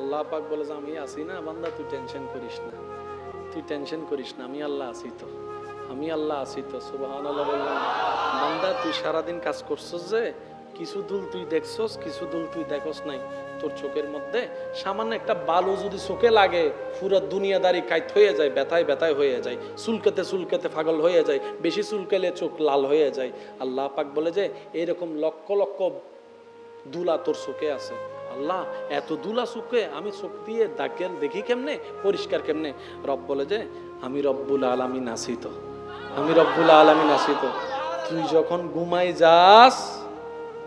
আল্লাহ পাক বলে যে আমি আছি না বান্দা, তুই টেনশন করিস না, তুই টেনশন করিস না, আমি আল্লাহ আছি তো, আমি আল্লাহ আছি তো। সুবহানাল্লাহ বললাম। বান্দা তুই সারাদিন কাজ করছস, যে কিছু দুল তুই দেখছস, কিছু দুল তুই দেখস নাই। তোর চোখের মধ্যে সামান্য একটা বালু যদি চোখে লাগে, পুরো দুনিয়াদারি কাইত হয়ে যায়, ব্যথায় ব্যথায় হয়ে যায়, চুলকাতে চুলকাতে পাগল হয়ে যায়, বেশি চুলকালে চোখ লাল হয়ে যায়। আল্লাহ পাক বলে যে এরকম লক্ষ লক্ষ দুলা তোর চোখে আছে। আল্লাহ এত দুলা চোখে আমি চোখ দিয়ে দেখি কেমনে, পরিষ্কার কেমনে? রব বলে যে আমি রব্বুল আলামিন আছি তো, আমি রব্বুল আলামিন আছি তো। তুই যখন ঘুমাই যাস,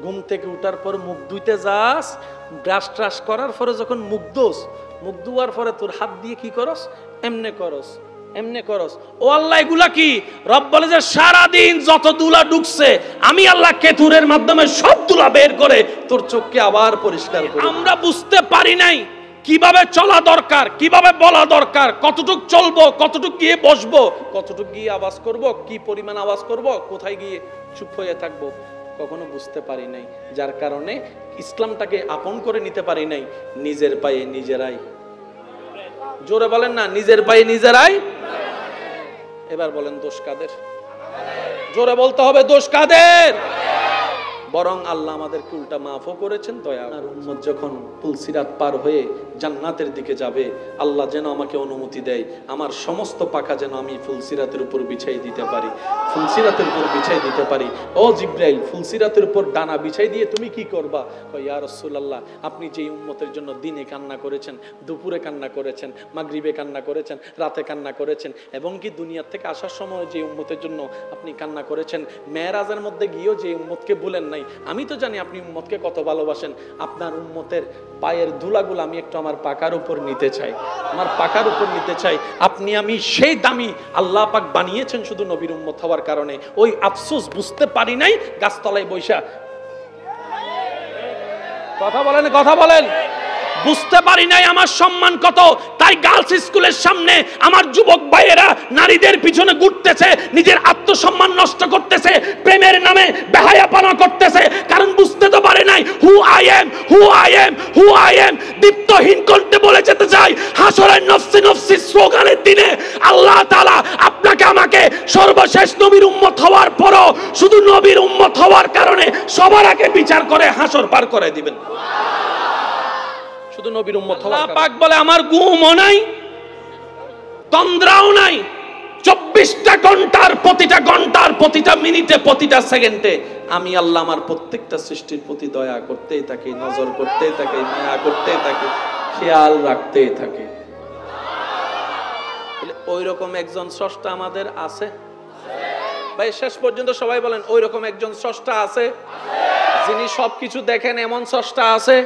ঘুম থেকে উঠার পর মুখ ধুইতে যাস, ব্রাশ ট্রাশ করার পরে যখন মুখ ধোস, মুখ ধোয়ার পরে তোর হাত দিয়ে কি করস? এমনে করস, এমনে করস। ও আল্লাহ এগুলা কি? রব বলে যে সারাদিন যত দুলা ঢুকছে আমি আল্লাহ কেতুরের মাধ্যমে সব দুলা বের করে তোর চোখকে আবার পরিষ্কার করি। আমরা বুঝতে পারি নাই কিভাবে চলা দরকার, কিভাবে বলা দরকার, কতটুক চলবো, কতটুক গিয়ে বসবো, কতটুক গিয়ে আওয়াজ করব, কি পরিমাণ আওয়াজ করব, কোথায় গিয়ে চুপ হয়ে থাকবো, কখনো বুঝতে পারি নাই। যার কারণে ইসলামটাকে আপন করে নিতে পারি নাই। নিজের পায়ে নিজেরাই, জোরে বলেন না, নিজের পায়ে নিজেরাই। এবার বলেন দোষ কাদের? জোরে বলতে হবে, দোষ কাদের? বরং আল্লাহ আমাদেরকে উল্টা মাফও করেছেন। দয়া আর উম্মত যখন পুলসিরাত পার হয়ে জান্নাতের দিকে যাবে, আল্লাহ যেন আমাকে অনুমতি দেয় আমার সমস্ত পাখা যেন আমি ফুলসিরাতের উপর বিছাই দিতে পারি, ফুলসিরাতের উপর বিছাই দিতে পারি। ও জিব্রাইল, ফুলসিরাতের উপর ডানা বিছাই দিয়ে তুমি কি করবা? কয় ইয়া রাসূলুল্লাহ, আপনি যে উম্মতের জন্য দিনে কান্না করেছেন, দুপুরে কান্না করেছেন, মাগরিবে কান্না করেছেন, রাতে কান্না করেছেন, এবং কি দুনিয়ার থেকে আসার সময় যে উম্মতের জন্য আপনি কান্না করেছেন, মেরাজের মধ্যে গিয়েও যে উম্মতকে বলেন নাই, আমি তো জানি আপনি উম্মতকে কত ভালোবাসেন। আপনার উম্মতের পায়ের ধুলাগুলো আমি একটু আমার পাকার উপর নিতে চাই, আমার পাকার উপর নিতে চাই। আপনি আমি সেই দামি আল্লাহ পাক বানিয়েছেন শুধু নবীর উম্মত হওয়ার কারণে। ওই আফসোস বুঝতে পারি নাই গাছতলায় বৈশা। কথা বলেন, কথা বলেন। বুঝতে পারি নাই আমার সম্মান কত, তাই গার্লস স্কুলের সামনে আমার যুবক ভাইয়েরা নারীদের পিছনে ঘুরতেছে, নিজের আত্মসম্মান নষ্ট করতেছে, প্রেমের নামে বেহায়াপনা করতেছে, কারণ বুঝতে তো পারে নাই who I am, who I am, who I am. দীপ্তহীন কণ্ঠে বলে যেতে চাই, হাসরের নফসি নফসি স্লোগানের দিনে আল্লাহ তাআলা আপনাকে আমাকে সর্বশেষ নবীর উম্মত হওয়ার পরও শুধু নবীর উম্মত হওয়ার কারণে সবার আগে বিচার করে হাসর পার করে দিবেন। শুধু নবীর উম্মত হওয়ার কারণে। আল্লাহ পাক বলে আমার ঘুমও নাই, তন্দ্রাও নাই, 24টা ঘন্টার প্রতিটা ঘন্টার প্রতিটা মিনিটে প্রতিটা সেকেন্ডে আমি আল্লাহ আমার প্রত্যেকটা সৃষ্টির প্রতি দয়া করতেই থাকি, নজর করতেই থাকি, মায়া করতেই থাকি, খেয়াল রাখতেই থাকি। ওই রকম একজন স্রষ্টা আমাদের আছে ভাই? শেষ পর্যন্ত সবাই বলেন ওই রকম একজন স্রষ্টা আছে? যিনি সবকিছু দেখেন এমন স্রষ্টা আছে?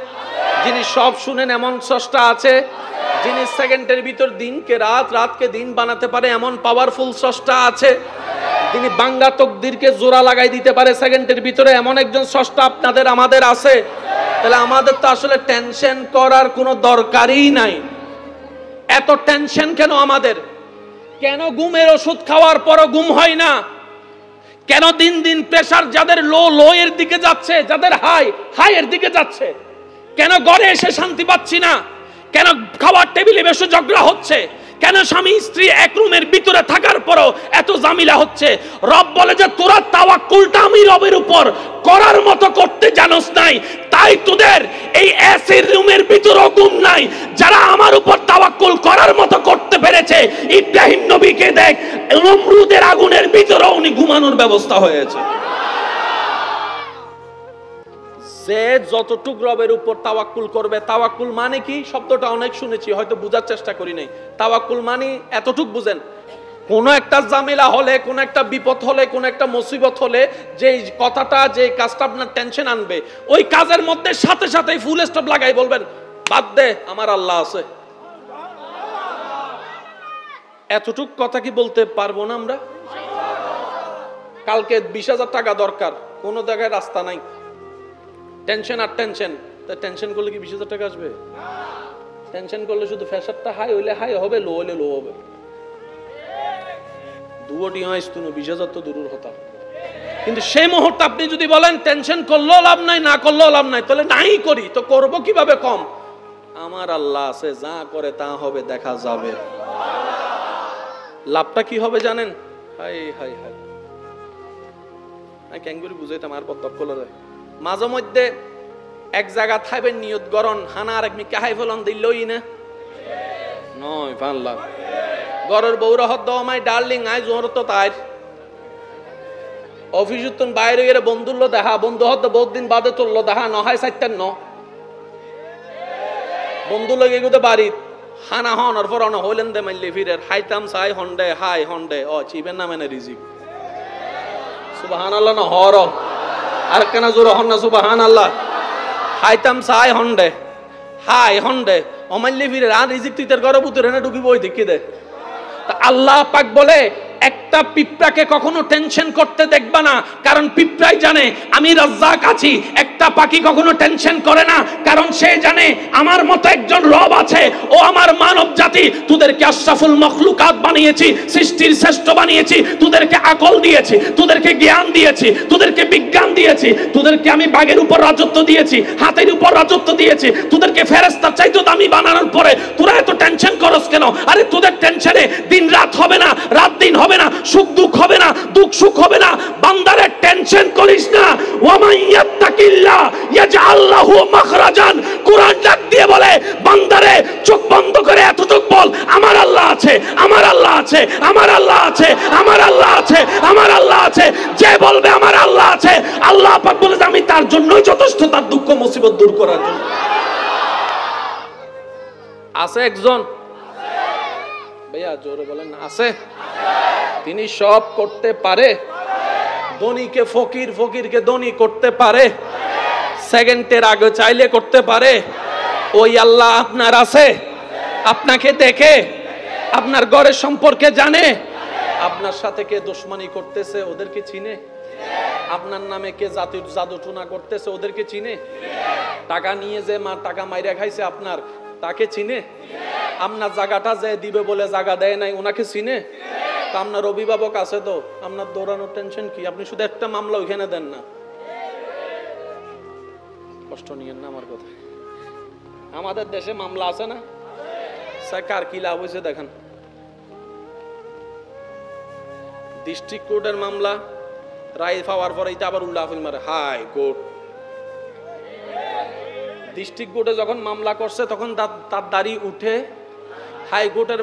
যিনি সব শুনেন এমন স্রষ্টা আছে? যিনি সেকেন্ডের ভিতর দিনকে রাত, রাতকে দিন বানাতে পারে এমন পাওয়ারফুল স্রষ্টা আছে? যিনি বাংলা তকদিরকে জোড়া লাগাই দিতে পারে সেকেন্ডের ভিতরে এমন একজন স্রষ্টা আপনাদের আমাদের আছে? তাহলে আমাদের তো আসলে টেনশন করার কোনো দরকারই নাই। এত টেনশন কেন আমাদের? কেন ঘুমের ওষুধ খাওয়ার পরও ঘুম হয় না? কেন দিন দিন প্রেসার যাদের লো এর দিকে যাচ্ছে, যাদের হাই এর দিকে যাচ্ছে? কেন ঘরে এসে শান্তি পাচ্ছি না? কেন খাবার টেবিলে বসে ঝগড়া হচ্ছে? কেন স্বামী স্ত্রী এক রুমের ভিতরে থাকার পরও এত ঝামেলা হচ্ছে? রব বলে যে তোরা তাওয়াক্কুলটা আমি রবের উপর করার মতো করতে জানোস নাই, তাই তোদের এই এসির রুমের ভিতরেও ঘুম নাই। যারা আমার উপর তাওয়াক্কুল করার মতো করতে পেরেছে, ইব্রাহিম নবীকে দেখ, নমরুদের আগুনের ভিতরেও উনি ঘুমানোর ব্যবস্থা হয়েছে। যে যতটুক রবের উপর তাওয়াক্কুল করবে, তাওয়াক্কুল মানে কি? শব্দটা অনেক শুনেছি, হয়তো বোঝার চেষ্টা করি নাই। তাওয়াক্কুল মানে এতটুক বুঝেন, কোন একটা ঝামেলা হলে, কোন একটা বিপদ হলে, কোন একটা মুসিবত হলে যে কথাটা, যে কাজটা আপনার টেনশন আনবে, ওই কাজের মধ্যে সাথে সাথে ফুল স্টপ লাগাই বলবেন বাদ দে, আমার আল্লাহ আছে। এতটুক কথা কি বলতে পারবো না আমরা? কালকে 20,000 টাকা দরকার, কোন জায়গায় রাস্তা নাই, টেনশন আর টেনশন। তা টেনশন করলে কি 20,000 টাকা আসবে? টেনশন করলে শুধু প্রেসারটা হাই হইলে হাই হবে, লো হইলে লো হবে। দুটি হইস তুমি 20,000 তো দূরের কথা। কিন্তু সেই মুহূর্তে আপনি যদি বলেন টেনশন করলেও লাভ নাই, না করলেও লাভ নাই, তাহলে নাই করি, তো করবো কিভাবে কম? আমার আল্লাহ আছে, যা করে তা হবে, দেখা যাবে। লাভটা কি হবে জানেন? হাই হাই হাই, ক্যাঙ্গুরি বুঝাইতাম আর পর দক্ষ যায়। মাঝে মধ্যে এক জায়গা থাইবেন নিয়ত গরন হানা আর একমি কাহাই ফলন দিলই না নয় পারলা গরের বউরা হদ্দ আমায় ডার্লিং আই জোর তো তাই অফিস উত্তন বাইরে গেলে বন্ধুল্ল দেখা, বন্ধু হদ্দ বহুত দিন বাদে চললো দেখা, নহায় সাইতেন ন বন্ধু লগে গুতে বাড়ি হানা হন আর পর অন হইলেন দে মাইলে ফিরের হাইতাম সাই হন্ডে হাই হন্ডে ও চিবেন না মানে রিজিক সুবহানাল্লাহ না হর আর কেন জোর হন না সুবহানাল্লাহ হাইতাম সাই হন্ডে হাই হন্ডে ও মাইলে ফিরের আর রিজিক তুই তোর ঘরে বুতুরে না ঢুকি বই দেখি দে। তা আল্লাহ পাক বলে একটা পিঁপড়াকে কখনো টেনশন করতে দেখবা না, কারণ পিঁপড়াই জানে আমি রাজ্জাক আছি। একটা পাখি কখনো টেনশন করে না, কারণ সে জানে আমার মতো একজন রব আছে। ও আমার মানব জাতি, তোদেরকে আশরাফুল মখলুকাত বানিয়েছি, সৃষ্টির শ্রেষ্ঠ বানিয়েছি, তোদেরকে আকল দিয়েছি, তোদেরকে জ্ঞান দিয়েছি, তোদেরকে বিজ্ঞান দিয়েছি, তোদেরকে আমি বাঘের উপর রাজত্ব দিয়েছি, হাতের উপর রাজত্ব দিয়েছি, তোদেরকে ফেরেশতার চাইতে দামি বানানোর পরে তোরা এত টেনশন করস কেন? আরে তোদের টেনশনে দিন রাত হবে না, রাত দিন হবে না, সুখ দুঃখ হবে না, দুঃখ সুখ হবে না। বান্দারে টেনশন করিস না। ওয়া মান ইয়াত্তাকিল্লাহ ইয়াজআল লাহু মাখরাজান। কুরআন ডাক দিয়ে বলে বান্দারে চোখ বন্ধ করে এতটুক বল, আমার আল্লাহ আছে, আমার আল্লাহ আছে, আমার আল্লাহ আছে, আমার আল্লাহ আছে, আমার আল্লাহ আছে। যে বলবে আমার আল্লাহ আছে, আল্লাহ পাক বলে আমি তার জন্যই যথেষ্ট, তার দুঃখ মুসিবত দূর করার জন্য। আছে একজন ভাইয়া জোরে বলেন না আছে? তিনি সব করতে পারে। ধনীকে ফকির, ফকিরকে ধনী করতে পারে, সেকেন্ডের আগে চাইলে করতে পারে। ওই আল্লাহ আপনার আছে, আপনাকে দেখে, আপনার ঘরের সম্পর্কে জানে, আপনার সাথে কে দুশমনি করতেছে ওদেরকে চিনে, আপনার নামে কে জাদু টুনা করতেছে ওদেরকে চিনে, টাকা নিয়ে যে টাকা মাইরা খাইছে আপনার তাকে চিনে, আপনার জায়গাটা যে দিবে বলে জায়গা দেয় নাই ওনাকে চিনে। তা আপনার অভিভাবক আছে তো, আপনার দৌড়ানোর টেনশন কি? আপনি শুধু একটা মামলা ওইখানে দেন না, কষ্ট নিয়েন না আমার কথা। আমাদের দেশে মামলা আছে না, কার কি লাভ হয়েছে দেখেন। ডিস্ট্রিক্ট কোর্টের মামলা রায় পাওয়ার পরে এটা আবার উল্লাহ মারে হাই কোর্ট। ডিস্ট্রিক্ট কোর্টে যখন মামলা করছে তখন তার দাড়ি উঠে, হাইকোর্টের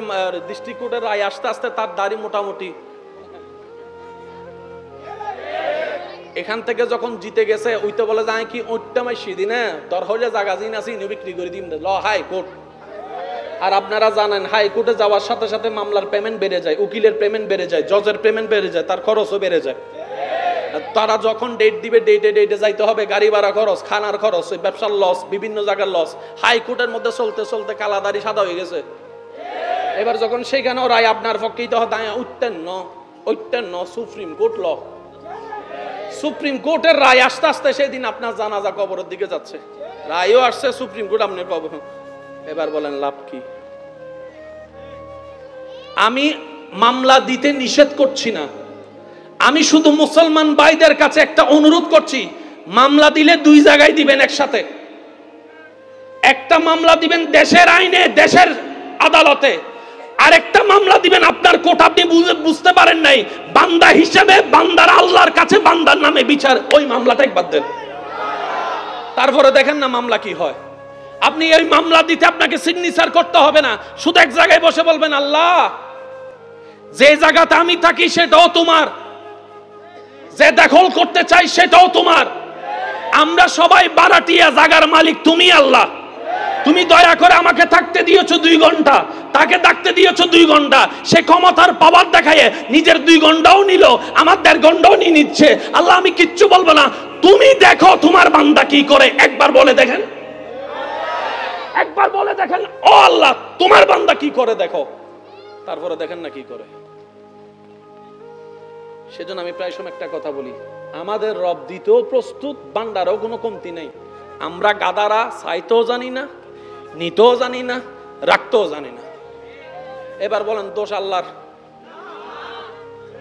ডিস্ট্রিক্ট কোর্টের রায় আস্তে আস্তে তার দাড়ি মোটামুটি। এখান থেকে যখন জিতে গেছে ওইটা বলে যায় কি ওইটা মাই সেদিন তোর হলে জায়গা জিন আছে বিক্রি করে দিন ল হাইকোর্ট। আর আপনারা জানেন হাইকোর্টে যাওয়ার সাথে সাথে মামলার পেমেন্ট বেড়ে যায়, উকিলের পেমেন্ট বেড়ে যায়, জজের পেমেন্ট বেড়ে যায়, তার খরচও বেড়ে যায়। তারা যখন ডেট দিবে ডেটে ডেটে যাইতে হবে, গাড়ি ভাড়া খরচ, খানার খরচ, ব্যবসার লস, বিভিন্ন জায়গার লস। হাইকোর্টের মধ্যে চলতে চলতে কালাদারি সাদা হয়ে গেছে। এবার যখন সেখানেও রায় আপনার পক্ষেই তো উত্তীর্ণ সুপ্রিম কোর্ট ল, সুপ্রিম কোর্টের রায় আস্তে আস্তে সেদিন আপনার জানাজা কবরের দিকে যাচ্ছে, রায়ও আসছে, সুপ্রিম কোর্ট আপনার কবর। এবার বলেন লাভ কি? আমি মামলা দিতে নিষেধ করছি না, আমি শুধু মুসলমান ভাইদের কাছে একটা অনুরোধ করছি, মামলা দিলে দুই জায়গায় দিবেন একসাথে। একটা মামলা দিবেন দেশের আইনে, দেশের আদালতে, আরেকটা মামলা দিবেন আপনার কোর্ট। আপনি বুঝতে পারেন নাই, বান্দা হিসেবে বান্দার আল্লাহর কাছে বান্দার নামে বিচার, ওই মামলাটা একবার দেন, তারপরে দেখেন না মামলা কি হয়। আপনি এই মামলা দিতে আপনাকে সিগনেচার করতে হবে না, শুধু এক জায়গায় বসে বলবেন আল্লাহ যে জায়গাতে আমি থাকি সেটাও তোমার, যে দখল করতে চাই সেটাও তোমার, আমরা সবাই বারাটিয়া, জায়গার মালিক তুমি আল্লাহ। তুমি দয়া করে আমাকে থাকতে দিয়েছো 2 ঘন্টা, তাকে থাকতে দিয়েছো 2 ঘন্টা, সে ক্ষমতার পাওয়ার দেখায় নিজের 2 ঘন্টাও নিল, আমার 1.5 ঘন্টাও নিয়ে নিচ্ছে। আল্লাহ আমি কিচ্ছু বলবো না, তুমি দেখো তোমার বান্দা কি করে, একবার বলে দেখেন, একবার বলে দেখেন, ও আল্লাহ তোমার বান্দা কি করে দেখো, তারপরে দেখেন না কি করে। সেজন্য আমি প্রায় সময় একটা কথা বলি, আমাদের রব দিতেও প্রস্তুত, বান্দারও কোনো কমতি নেই। আমরা গাদারা চাইতেও জানি না, নিতেও জানি না, রাখতেও জানি না। এবার বলেন দোষ আল্লাহর?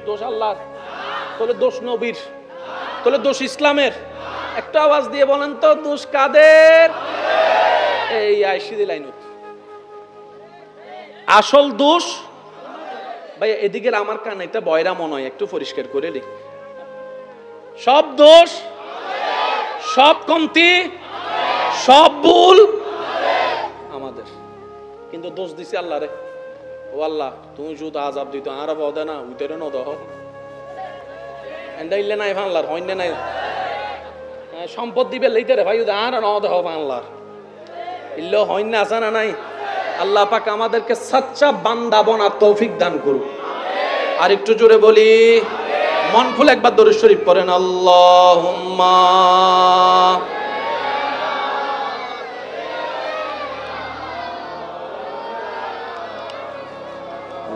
দোষ আল্লাহর? তাহলে দোষ নবীর? তাহলে দোষ ইসলামের? একটা আওয়াজ দিয়ে বলেন তো দোষ কাদের? এই আইসি দিলাইন আসল দোষ ভাই এদিকে আমার কান এটা বয়রা মনে হয় একটু পরিষ্কার করে দিই সব দোষ সব কমতি সব ভুল আমাদের কিন্তু দোষ দিছি আল্লাহ রে ও আল্লাহ তুমি শুধু আজাব দিত আর বদে না উইতেরে ন দহ এন্ডাইলে নাই ফানলার হইনে নাই সম্পদ দিবে লইতে রে ভাই আর ন দহ ফানলার ইল্লো হইনে আছে না নাই আল্লাহ পাক আমাদেরকে সচ্চা বান্দা বানার তৌফিক দান করুক আর একটু জোরে বলি মন খুলে একবার দরুদ শরীফ পড়েন আল্লাহুম্মা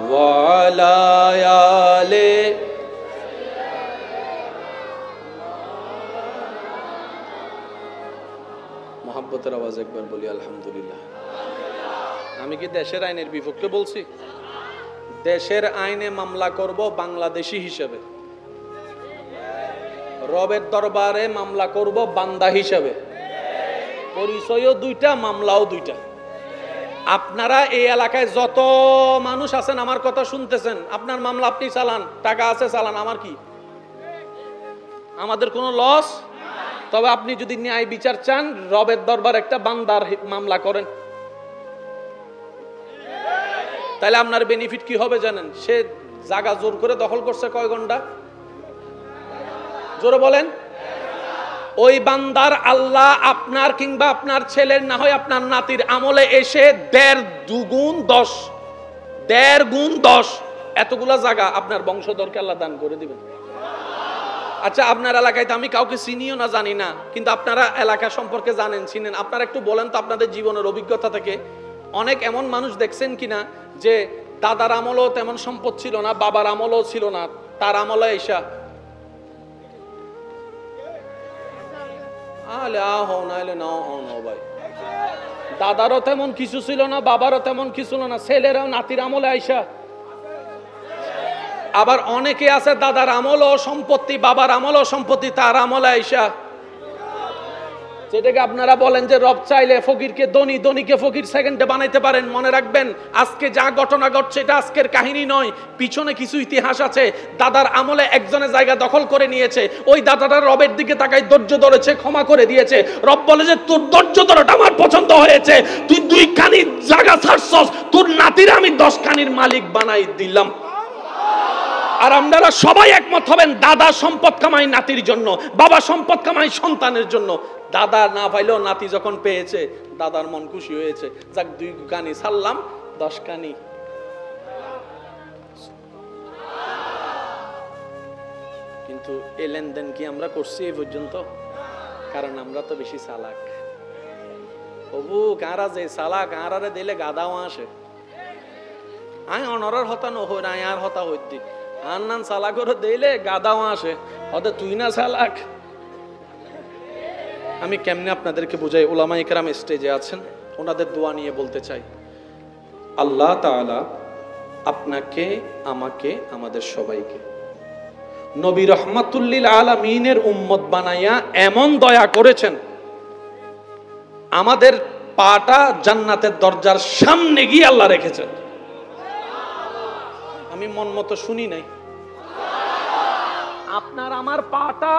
ওয়া আলা আলি মুহাব্বতের আওয়াজ একবার বলি আলহামদুলিল্লাহ আমি কি দেশের আইনের বিপক্ষে বলছি দেশের আইনে মামলা করব বাংলাদেশী হিসেবে রবের দরবারে মামলা করব বান্দা হিসেবে পরিচয়ও দুইটা মামলাও দুইটা আপনারা এই এলাকায় যত মানুষ আছেন আমার কথা শুনতেছেন আপনার মামলা আপনি চালান টাকা আছে চালান আমার কি আমাদের কোনো লস তবে আপনি যদি ন্যায় বিচার চান রবের দরবার একটা বান্দার মামলা করেন তাহলে আপনার বেনিফিট কি হবে জানেন সে জায়গা জোর করে দখল করছে কয় ঘন্টা জোরে বলেন ওই বান্দার আল্লাহ আপনার কিংবা আপনার ছেলের না হয় আপনার নাতির আমলে এসে 1.5 এতগুলা জায়গা আপনার বংশধরকে আল্লাহ দান করে দিবেন আচ্ছা আপনার এলাকায় তো আমি কাউকে চিনিও না জানি না কিন্তু আপনারা এলাকা সম্পর্কে জানেন চিনেন আপনারা একটু বলেন তো আপনাদের জীবনের অভিজ্ঞতা থেকে অনেক এমন মানুষ দেখছেন কিনা যে দাদার আমলেও তেমন সম্পদ ছিল না বাবার আমলেও ছিল না তার আমলে এসা ভাই দাদারও তেমন কিছু ছিল না বাবারও তেমন কিছু ছিল না ছেলেরাও নাতির আমলে আইসা আবার অনেকে আছে দাদার আমলও সম্পত্তি বাবার আমলও সম্পত্তি তার আমলে আইসা যেটাকে আপনারা বলেন যে রব চাইলে ফকিরকে ধনী ধনীকে ফকির সেকেন্ডে বানাইতে পারেন মনে রাখবেন আজকে যা ঘটনা ঘটছে এটা আজকের কাহিনী নয় পিছনে কিছু ইতিহাস আছে দাদার আমলে একজনের জায়গা দখল করে নিয়েছে ওই দাদাটা রবের দিকে তাকাই ধৈর্য ধরেছে ক্ষমা করে দিয়েছে রব বলে যে তোর ধৈর্য ধরাটা আমার পছন্দ হয়েছে তুই 2 খানি জায়গা ছাড়ছস তোর নাতির আমি 10 খানির মালিক বানাই দিলাম আর আপনারা সবাই একমত হবেন দাদা সম্পদ কামাই নাতির জন্য বাবা সম্পদ কামাই সন্তানের জন্য দাদা না পাইলেও নাতি যখন পেয়েছে দাদার মন খুশি হয়েছে যাক 2 কানি ছাড়লাম 10 কানি কিন্তু এই লেনদেন কি আমরা করছি এই পর্যন্ত কারণ আমরা তো বেশি চালাক ওবু কারা যে চালাক আরারে দিলে গাদাও আসে আই অনরের হতা নহই না আর হতা হইতি আর নান চালাক করে দিলে গাদাও আসে হতে তুই না চালাক আমি কেমনে আপনাদেরকে বুঝাই উলামা ইকরাম স্টেজে আছেন ওনাদের দোয়া নিয়ে বলতে চাই আল্লাহ তাআলা আপনাকে আমাকে আমাদের সবাইকে নবী রাহমাতুল লিল আলামিনের উম্মত বানাইয়া এমন দয়া করেছেন আমাদের পাটা জান্নাতের দরজার সামনে গিয়ে আল্লাহ রেখেছেন আমি মন মতো শুনি নাই আপনার আমার পাটা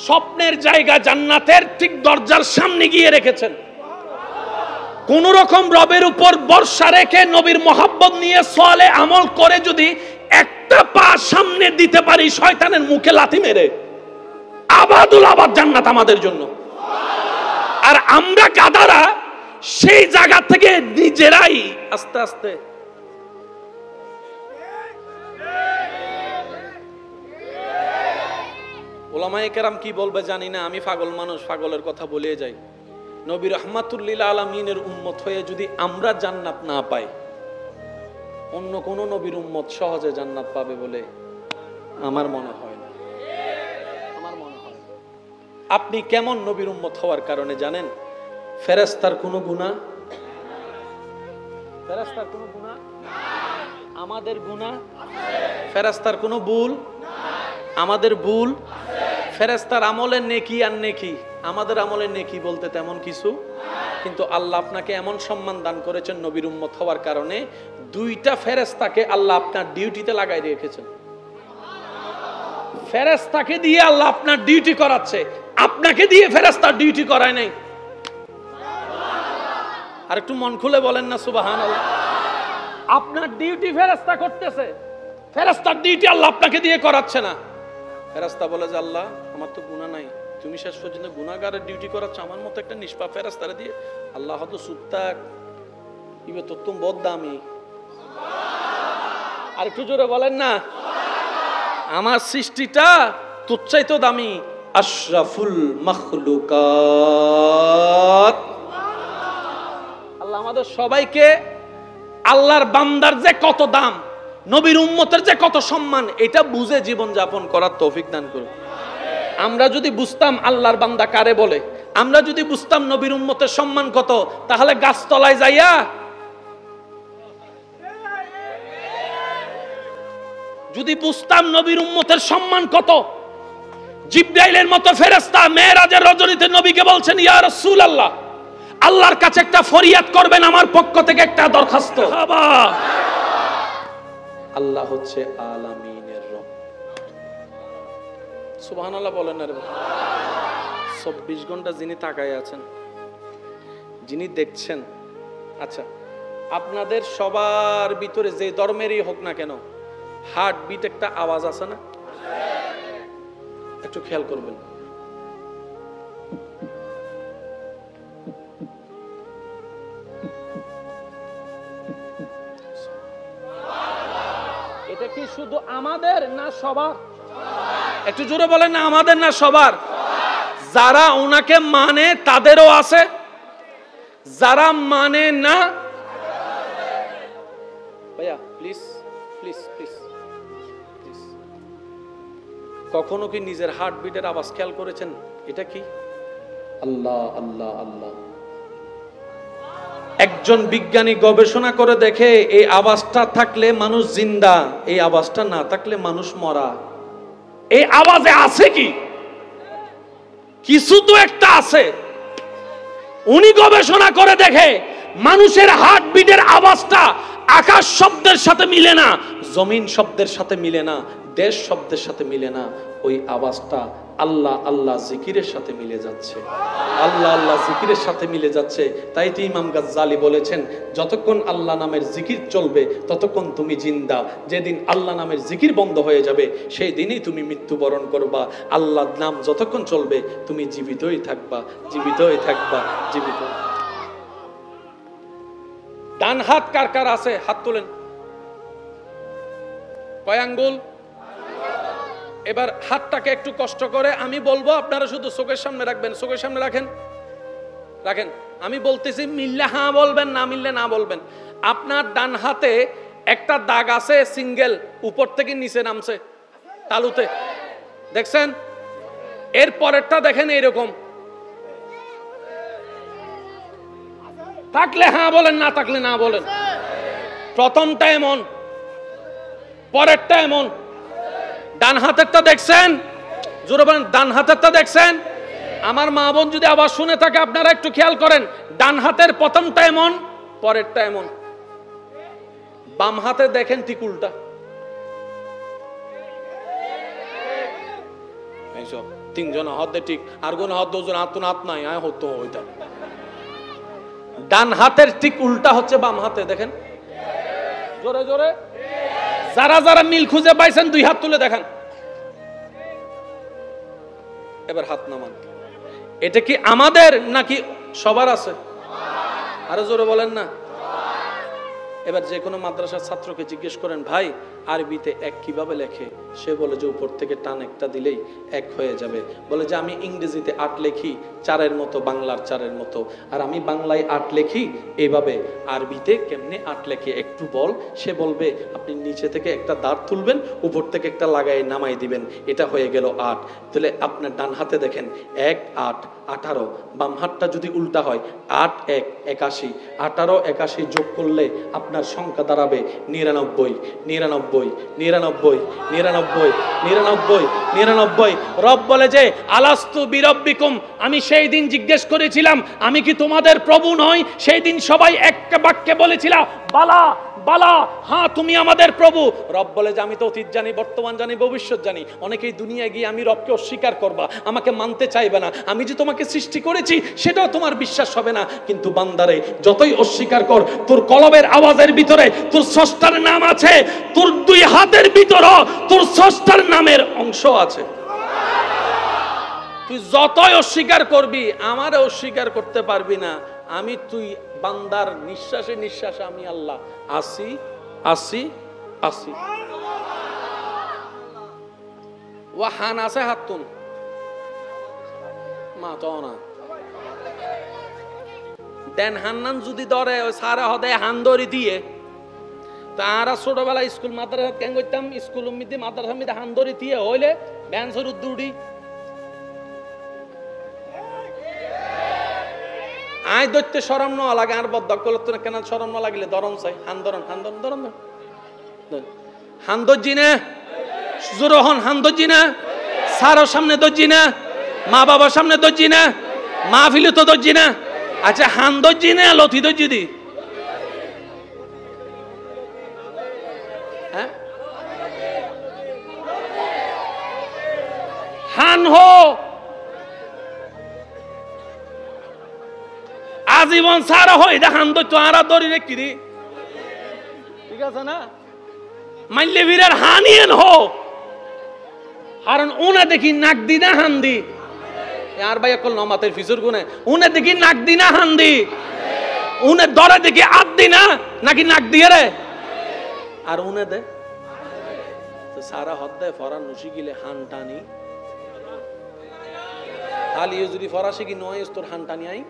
স্বপ্নের জায়গা জান্নাতের ঠিক দরজার সামনে গিয়ে রেখেছেন কোন রকম রবের উপর ভরসা রেখে নবীর মহব্বত নিয়ে সালে আমল করে যদি একটা পা সামনে দিতে পারি শয়তানের মুখে লাথি মেরে আবাদুল আবাদ জান্নাত আমাদের জন্য আর আমরা গাদারা সেই জায়গা থেকে নিজেরাই আস্তে আস্তে ওলামায়ে কেরাম কি বলবে জানি না আমি পাগল মানুষ পাগলের কথা বলে যাই নবী রাহমাতুল লিল আলামিনের উম্মত হয়ে যদি আমরা জান্নাত না পাই অন্য কোন নবীর উম্মত সহজে জান্নাত পাবে বলে আমার মনে হয় না আমার মনে হয় আপনি কেমন নবীর উম্মত হওয়ার কারণে জানেন ফেরেশতার কোনো গুনাহ ফেরেশতার কোনো গুনাহ আমাদের গুনাহ ফেরেশতার কোনো ভুল আমাদের ভুল ফেরেশতার আমলে নেকি আর নেকি আমাদের আমলে নেকি বলতে তেমন কিছু কিন্তু আল্লাহ আপনাকে এমন সম্মান দান করেছেন নবীর উম্মত হওয়ার কারণে, দুইটা ফেরেশতাকে আল্লাহ আপনার ডিউটিতে লাগাই রেখেছেন। ফেরেশতাকে দিয়ে আল্লাহ আপনার ডিউটি করাচ্ছে, আপনাকে দিয়ে ফেরেশতা ডিউটি করায় নাই। আর একটু মন খুলে বলেন না সুবহানাল্লাহ। আপনার ডিউটি ফেরেশতা করতেছে, ফেরেশতার ডিউটি আল্লাহ আপনাকে দিয়ে করাচ্ছে না। ফেরেশতা বলে যে আল্লাহ আমার তো গুনাহ নাই, তুমি শেষ পর্যন্ত গুনাহগারের ডিউটি করাচ্ছ আমার মতো একটা নিষ্পাপ ফেরেশতারে দিয়ে। আল্লাহ তো সুত্তাক ইবে তো তুমি বহুত দামি। আর একটু জোরে বলেন না, আমার সৃষ্টিটা তোর চাইতেও দামি। আশরাফুল মাখলুকাত। আল্লাহ আমাদের সবাইকে আল্লাহর বান্দার যে কত দাম, নবীর উম্মতের যে কত সম্মান, এটা বুঝে জীবন যাপন করার তৌফিক দান করুন। আমরা যদি বুঝতাম আল্লাহর বান্দা কারে বলে, আমরা যদি বুঝতাম নবীর উম্মতের সম্মান কত, তাহলে গাছতলায় যাইয়া যদি বুঝতাম নবীর উম্মতের সম্মান কত, জিবরাইলের মতো ফেরেশতা মেরাজের রজনীতে নবীকে বলছেন ইয়া রাসূলুল্লাহ, আল্লাহর কাছে একটা ফরিয়াদ করবেন, আমার পক্ষ থেকে একটা দরখাস্ত। আল্লাহ হচ্ছে আলামিনের রব। সুবহানাল্লাহ বলেন না রে। 24 ঘন্টা যিনি তাকায় আছেন, যিনি দেখছেন। আচ্ছা, আপনাদের সবার ভিতরে যে ধর্মেরই হোক না কেন, হার্ট বিট একটা আওয়াজ আছে না? একটু খেয়াল করবেন। এটা কি শুধু আমাদের না সবার? একটু জোরে বলেন না, আমাদের না সবার? যারা ওনাকে মানে তাদেরও আছে, যারা মানে না। ভাইয়া প্লিজ প্লিজ প্লিজ, কখনো কি নিজের হার্টবিটের আওয়াজ খেয়াল করেছেন? এটা কি? আল্লাহ আল্লাহ আল্লাহ। একজন বিজ্ঞানী গবেষণা করে দেখে এই আওয়াজটা থাকলে মানুষ জিন্দা, এই আওয়াজটা না থাকলে মানুষ মরা। এই আওয়াজে আছে কি? কিছু তো একটা আছে। উনি গবেষণা করে দেখে মানুষের হার্টবিটের আওয়াজটা আকাশ শব্দের সাথে মিলে না, জমিন শব্দের সাথে মিলে না, দেশ শব্দের সাথে মিলে না, ওই আওয়াজটা আল্লাহ আল্লাহ জিকিরের সাথে মিলে যাচ্ছে, আল্লাহ আল্লাহ জিকিরের সাথে মিলে যাচ্ছে। তাই তো ইমাম গাজ্জালি বলেছেন, যতক্ষণ আল্লাহ নামের জিকির চলবে ততক্ষণ তুমি জিন্দা, যেদিন আল্লাহ নামের জিকির বন্ধ হয়ে যাবে সেই দিনই তুমি মৃত্যুবরণ করবা। আল্লাহর নাম যতক্ষণ চলবে তুমি জীবিতই থাকবা, জীবিতই থাকবা, জীবিত। ডান হাত কার কার আছে? হাত তোলেন। কয় আঙ্গুল? এবার হাতটাকে একটু কষ্ট করে আমি বলবো, আপনারা শুধু চোখের সামনে রাখবেন। চোখের সামনে রাখেন, রাখেন। আমি বলতেছি, মিললে হ্যাঁ বলবেন, না মিললে না বলবেন। আপনার ডান হাতে একটা দাগ আছে, সিঙ্গেল, উপর থেকে নিচে নামছে তালুতে, দেখছেন? এর পরেরটা দেখেন এইরকম। থাকলে হ্যাঁ বলেন, না থাকলে না বলেন। প্রথমটা এমন, পরেরটা এমন। ডান হাতেরটা দেখছেন? জোরে বলেন, ডান হাতেরটা দেখছেন? আমার মা বোন যদি আবার শুনে থাকে আপনারা একটু খেয়াল করেন, ডান হাতের প্রথমটা এমন, পরেরটা এমন। বাম হাতে দেখেন ঠিক উল্টা। তিনজন হাত ঠিক, আর কোন হাত দুজন হাত হাত নাই, আয় হতো ওইটা। ডান হাতের ঠিক উল্টা হচ্ছে বাম হাতে, দেখেন জোরে জোরে। যারা যারা মিল খুঁজে পাইছেন দুই হাত তুলে দেখান। এবার হাত নামান। এটা কি আমাদের নাকি সবার আছে? আরো জোরে বলেন না। এবার যে কোনো মাদ্রাসার ছাত্রকে জিজ্ঞেস করেন, ভাই আরবিতে এক কিভাবে লেখে? সে বলে যে উপর থেকে টান একটা দিলেই এক হয়ে যাবে। বলে যে আমি ইংরেজিতে 8 লেখি 4-এর মতো, বাংলার 4-এর মতো, আর আমি বাংলায় 8 লেখি এইভাবে। আরবিতে কেমনে 8 লেখে একটু বল। সে বলবে আপনি নিচে থেকে একটা দাঁড় তুলবেন, উপর থেকে একটা লাগাই নামাই দিবেন, এটা হয়ে গেল 8। তাহলে আপনার ডান হাতে দেখেন 1 8 18, বাম হাতটা যদি উল্টা হয় 8 1 81, 18 81 যোগ করলে আপনার সংখ্যা দাঁড়াবে 99। 99, 99, 99, 99, 99। রব বলে যে আলাস্তু বিরব্বিকুম, আমি সেই দিন জিজ্ঞেস করেছিলাম আমি কি তোমাদের প্রভু নই? সেই দিন সবাই এক বাক্যে বলেছিল বালা বালা, হ্যাঁ তুমি আমাদের প্রভু। রব বলে যে আমি তো অতীত জানি, বর্তমান জানি, ভবিষ্যৎ জানি। অনেকেই দুনিয়ায় গিয়ে আমি রবকে অস্বীকার করবা, আমাকে মানতে চাইবে না, আমি যে তোমাকে সৃষ্টি করেছি সেটাও তোমার বিশ্বাস হবে না। কিন্তু বান্দারে যতই অস্বীকার কর, তোর কলবের আওয়াজের ভিতরে তোর স্রষ্টার নাম আছে, তোর দুই হাতের ভিতরে তোর স্রষ্টার নামের অংশ আছে। তুই যতই অস্বীকার করবি আমারে অস্বীকার করতে পারবি না। আমি তুই বান্দার নিঃশ্বাসে নিঃশ্বাসে আমি আল্লাহ আসি আসি আসি। ওয়া হান আছে হাতুন মা তো না দেন হান্নান যদি ধরে ওই সারা হদে হান ধরি দিয়ে। তারা ছোটবেলা স্কুল মাদ্রাসা কেন করতাম, স্কুল মিদি মাদ্রাসা মিদি হান ধরি দিয়ে হইলে ব্যান্সর উদ্দুড়ি আয় দৈত্য সরম ন লাগে। আর বদ্ধ করতো না কেন সরম না লাগলে দরম চাই হান ধরন হান ধরন ধরন হান দর্জি না জোর হন হান দর্জি না, সারও সামনে দর্জি না, মা বাবার সামনে দর্জি না, মা ফিলে তো দর্জি না। আচ্ছা হান দর্জি না লথি দর্জি দি হ্যাঁ হান হো আজীবন সারা হয় দেখান তো আরা দরি রে কিরি ঠিক আছে না মাইলে বীরের হানিয়েন হো কারণ উনা দেখি নাক দি না হান্দি আর ভাই কল নমাতের ফিসুর গুনে উনে দেখি নাক দি না হান্দি উনে দরে দেখি আদ দি না নাকি নাক দিয়ে রে আর উনে দে তো সারা হদ্দায় ফরান নসি গিলে হান টানি খালি যদি ফরাসি কি নয় তোর হান টানি আই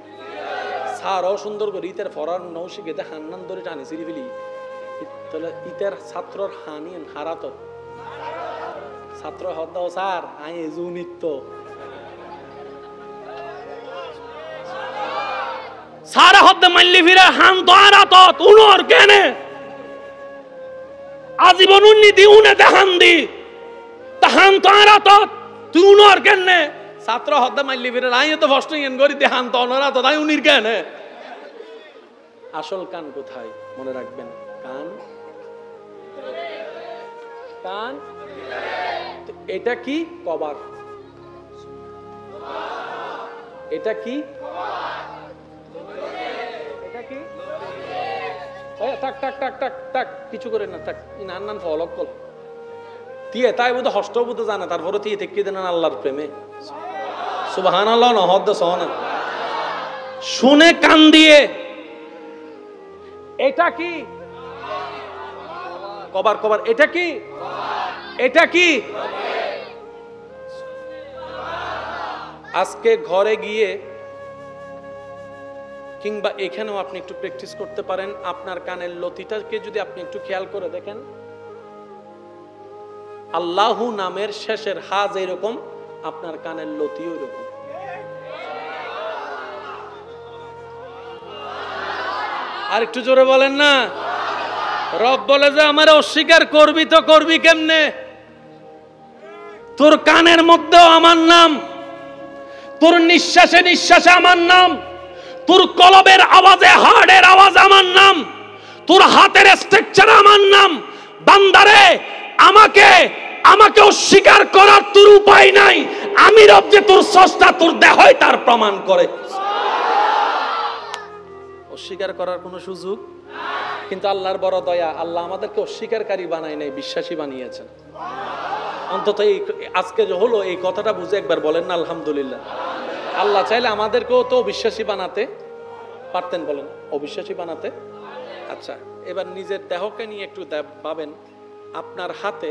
সারও সুন্দর করে ইতের ফরান নৌসি গেতে হান্নান ধরে টানি সিরি ফেলি তাহলে ইতের ছাত্রর হানিয়েন হারাত ছাত্র হদ্দাও স্যার আই এজু নিত্য সারা হদ্দে মাল্লি ফিরে হান তো হারাত উনর কেনে আজীবন উন্নীতি উনে দেখান দি তাহান তো হারাত তুই উনর কেনে ছাত্র হদ্দে মাল্লি ফিরে আই তো ফস্টিং এন করি দেহান তো অনরাত তাই উনির কেনে। আসল কান কোথায় মনে রাখবেন, কান কান এটা কি কবার, এটা কি এটা কি টাক টাক টাক টাক টাক কিছু করে না টাক নান নান ফলক কল দিয়ে তাই বোধ হষ্ট বোধ জানে তারপরে দিয়ে থেকে দেন আল্লাহর প্রেমে সুবহানাল্লাহ না হদ্দ সহনা শুনে কান দিয়ে এটা কি কবার কবার এটা কি এটা কি। আজকে ঘরে গিয়ে কিংবা এখানেও আপনি একটু প্র্যাকটিস করতে পারেন। আপনার কানের লতিটাকে যদি আপনি একটু খেয়াল করে দেখেন, আল্লাহু নামের শেষের হা যেরকম আপনার কানের লতিও এরকম। আর একটু জোরে বলেন না। রব বলে যে আমার অস্বীকার করবি তো করবি কেমনে? তোর কানের মধ্যেও আমার নাম, তোর নিঃশ্বাসে নিঃশ্বাসে আমার নাম, তোর কলবের আওয়াজে হার্টের আওয়াজ আমার নাম, তোর হাতের স্ট্রাকচারে আমার নাম। বান্দারে আমাকে আমাকে অস্বীকার করার তোর উপায় নাই। আমি রব যে তোর স্রষ্টা তোর দেহই তার প্রমাণ করে। অস্বীকার করার কোনো সুযোগ কিন্তু আল্লাহর বড় দয়া, আল্লাহ আমাদেরকে অস্বীকারকারী বানায় নাই, বিশ্বাসী বানিয়েছেন। অন্তত এই আজকে যে হলো এই কথাটা বুঝে একবার বলেন না আলহামদুলিল্লাহ। আল্লাহ চাইলে আমাদেরকেও তো বিশ্বাসী বানাতে পারতেন, বলেন অবিশ্বাসী বানাতে। আচ্ছা এবার নিজের দেহকে নিয়ে একটু ভাবেন। আপনার হাতে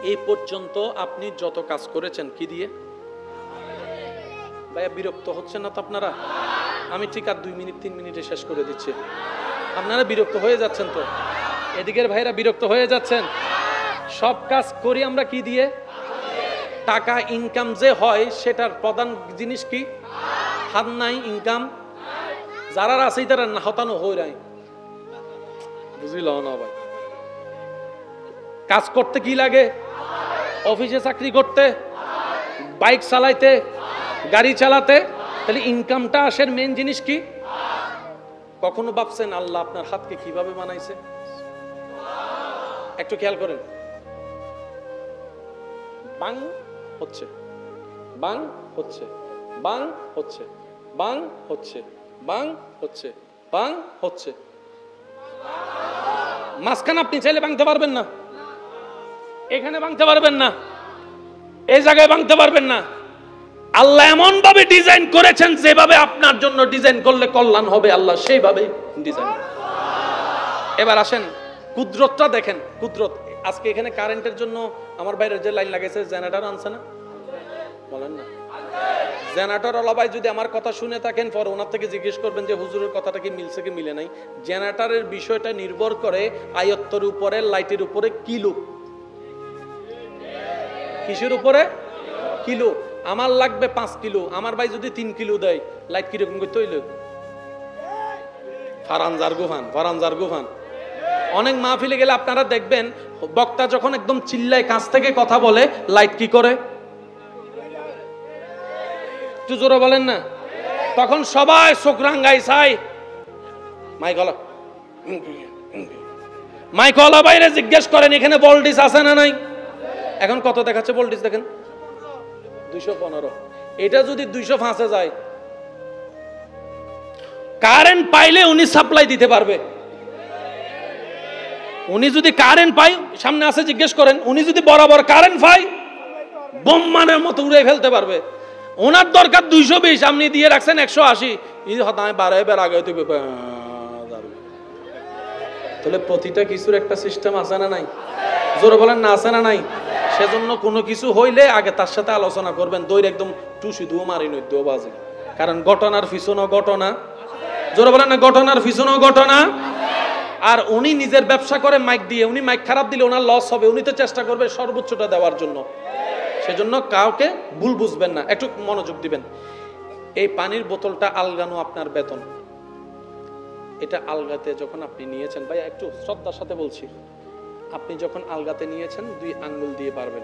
এই পর্যন্ত আপনি যত কাজ করেছেন কি দিয়ে? ভাইয়া বিরক্ত হচ্ছেন না তো আপনারা? আমি ঠিক আর 2 মিনিট 3 মিনিটে শেষ করে দিচ্ছি। আপনারা বিরক্ত হয়ে যাচ্ছেন তো? এদিকের ভাইরা বিরক্ত হয়ে যাচ্ছেন। সব কাজ করি আমরা কি দিয়ে? টাকা ইনকাম যে হয় সেটার প্রধান জিনিস কি? হাত নাই ইনকাম। যারা আছে তারা হতানো হয়ে যায়, বুঝিল না ভাই? কাজ করতে কি লাগে? অফিসে চাকরি করতে, বাইক চালাইতে, গাড়ি চালাতে। তাহলে ইনকামটা আসের মেইন জিনিস কি? কখনো ভাবছেন আল্লাহ আপনার হাতকে কিভাবে বানাইছে? একটু খেয়াল করেন। বাং হচ্ছে, বাং হচ্ছে, বাং হচ্ছে, বাং হচ্ছে, বাং হচ্ছে, বাং হচ্ছে। মাঝখানে আপনি চাইলে ভাঙতে পারবেন না, এখানে ভাঙতে পারবেন না, এই জায়গায় ভাঙতে পারবেন না। আল্লাহ এমন ভাবে ডিজাইন করেছেন, যেভাবে আপনার জন্য ডিজাইন করলে কল্যাণ হবে, আল্লাহ সেইভাবে ডিজাইন। এবার আসেন কুদরতটা দেখেন। কুদরত আজকে এখানে কারেন্টের জন্য আমার বাইরের যে লাইন লাগাইছে, জেনারেটর আনছে না? বলেন না। জেনারেটর ওলা ভাই যদি আমার কথা শুনে থাকেন, পর ওনার থেকে জিজ্ঞেস করবেন যে হুজুরের কথাটা কি মিলছে কি মিলে নাই। জেনারেটরের বিষয়টা নির্ভর করে আয়ত্তের উপরে, লাইটের উপরে কিলো, কিসের উপরে কিলো। আমার লাগবে 5 কিলো, আমার ভাই যদি 3 কিলো দেয়, লাইট কিরকম করতে হইল? ফারানজার গুফান, ফারানজার গুফান। অনেক মাহফিলে গেলে আপনারা দেখবেন বক্তা যখন একদম চিল্লায় কাছ থেকে কথা বলে, লাইট কি করে? একটু জোরে বলেন না। তখন সবাই চোখ রাঙ্গাই চাই। মাইকলা মাইকলা বাইরে জিজ্ঞেস করেন এখানে ভোল্টেজ আছে না নাই? এখন কত দেখাচ্ছে ভোল্টেজ দেখেন? 215। এটা যদি 205 যায়, কারেন্ট পাইলে উনি সাপ্লাই দিতে পারবে। উনি যদি কারেন্ট পাই, সামনে আছে জিজ্ঞেস করেন, উনি যদি বরাবর কারেন্ট পাই, বোমানের মতো উড়ে ফেলতে পারবে। ওনার দরকার 220, আপনি দিয়ে রাখছেন 180। তাহলে প্রতিটা কিছুর একটা সিস্টেম আছে না নাই? জোরে বলেন না, আছে না নাই? সেজন্য কোনো কিছু হইলে আগে তার সাথে আলোচনা করবেন। দৈর একদম টুসি দুও মারি নই দুও বাজে, কারণ ঘটনার পিছনেও ঘটনা। জোরে বলেন না, ঘটনার পিছনেও ঘটনা। আর উনি নিজের ব্যবসা করে মাইক দিয়ে, উনি মাইক খারাপ দিলে ওনার লস হবে, উনি তো চেষ্টা করবে সর্বোচ্চটা দেওয়ার জন্য। সেজন্য কাউকে ভুল বুঝবেন না, একটু মনোযোগ দিবেন। এই পানির বোতলটা আলগানো আপনার বেতন। এটা আলগাতে যখন আপনি নিয়েছেন, ভাই একটু শ্রদ্ধার সাথে বলছি, আপনি যখন আলগাতে নিয়েছেন 2 আঙ্গুল দিয়ে পারবেন,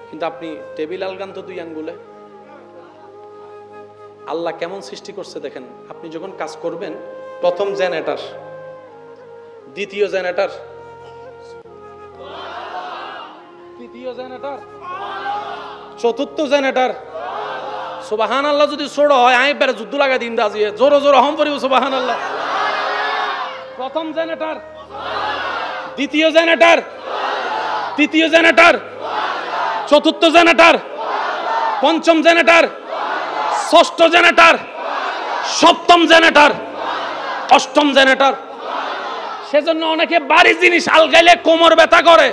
কিন্তু আপনি টেবিল আলগান তো 2 আঙ্গুলে। আল্লাহ কেমন সৃষ্টি করছে দেখেন। আপনি যখন কাজ করবেন, প্রথম জেনারেটর, দ্বিতীয় জেনারেটর, তৃতীয় জেনারেটর, চতুর্থ জেনারেটর। সুবহানাল্লাহ যদি ছোট হয়, আমি বেড়ে যুদ্ধ লাগা দিন রাজি, জোরে জোরে হম পড়িব সুবহানাল্লাহ। প্রথম জেনারেটর, দ্বিতীয় জেনারেটর, তৃতীয় জেনারেটর, চতুর্থ জেনারেটর, পঞ্চম জেনারেটর, ষষ্ঠ জেনারেটর, সপ্তম জেনারেটর, অষ্টম জেনারেটর। সেজন্য অনেকে ভারী জিনিস আলগাইলে কোমর ব্যথা করে।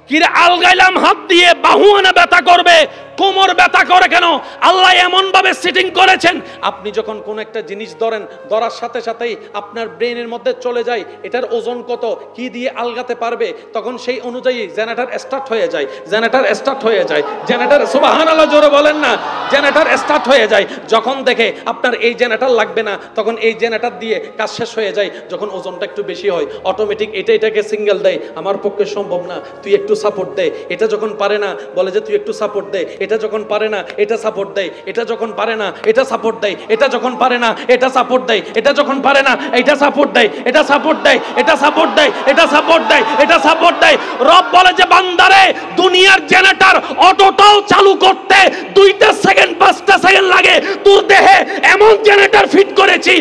কিরে আলগাইলাম হাত দিয়ে, বাহু এনে ব্যথা করবে, কোমর ব্যথা করে কেন? আল্লাহ এমন ভাবে সেটিং করেছেন, আপনি যখন কোন একটা জিনিস ধরেন, ধরার সাথে সাথেই আপনার ব্রেনের মধ্যে চলে যায় এটার ওজন কত, কি দিয়ে আলগাতে পারবে, তখন সেই অনুযায়ী জেনারেটর স্টার্ট হয়ে যায়, জেনারেটর স্টার্ট হয়ে যায়, জেনারেটর। সুবহানাল্লাহ জোরে বলেন না। জেনারেটর স্টার্ট হয়ে যায়। যখন দেখে আপনার এই জেনারেটর লাগবে না, তখন এই জেনারেটর দিয়ে কাজ শেষ হয়ে যায়। যখন ওজনটা একটু বেশি হয়, অটোমেটিক এটাকে সিঙ্গেল দেয়, আমার পক্ষে সম্ভব না, তুই একটু সাপোর্ট দে। এটা যখন পারে না, বলে যে তুই একটু সাপোর্ট দে। এটা যখন পারে না, এটা সাপোর্ট দেয়। এটা যখন পারে না, এটা সাপোর্ট দেয়। এটা যখন পারে না, এটা সাপোর্ট দেয়। এটা যখন পারে না, এটা সাপোর্ট দেয়। এটা সাপোর্ট দেয়, এটা সাপোর্ট দেয়, এটা সাপোর্ট দেয়, এটা সাপোর্ট দেয়। রব বলে যে বান্দারে, দুনিয়ার জেনারেটর অটোটাও চালু করতে 2টা সেকেন্ড 5টা সেকেন্ড লাগে, তোর দেহে এমন জেনারেটর ফিট করেছি,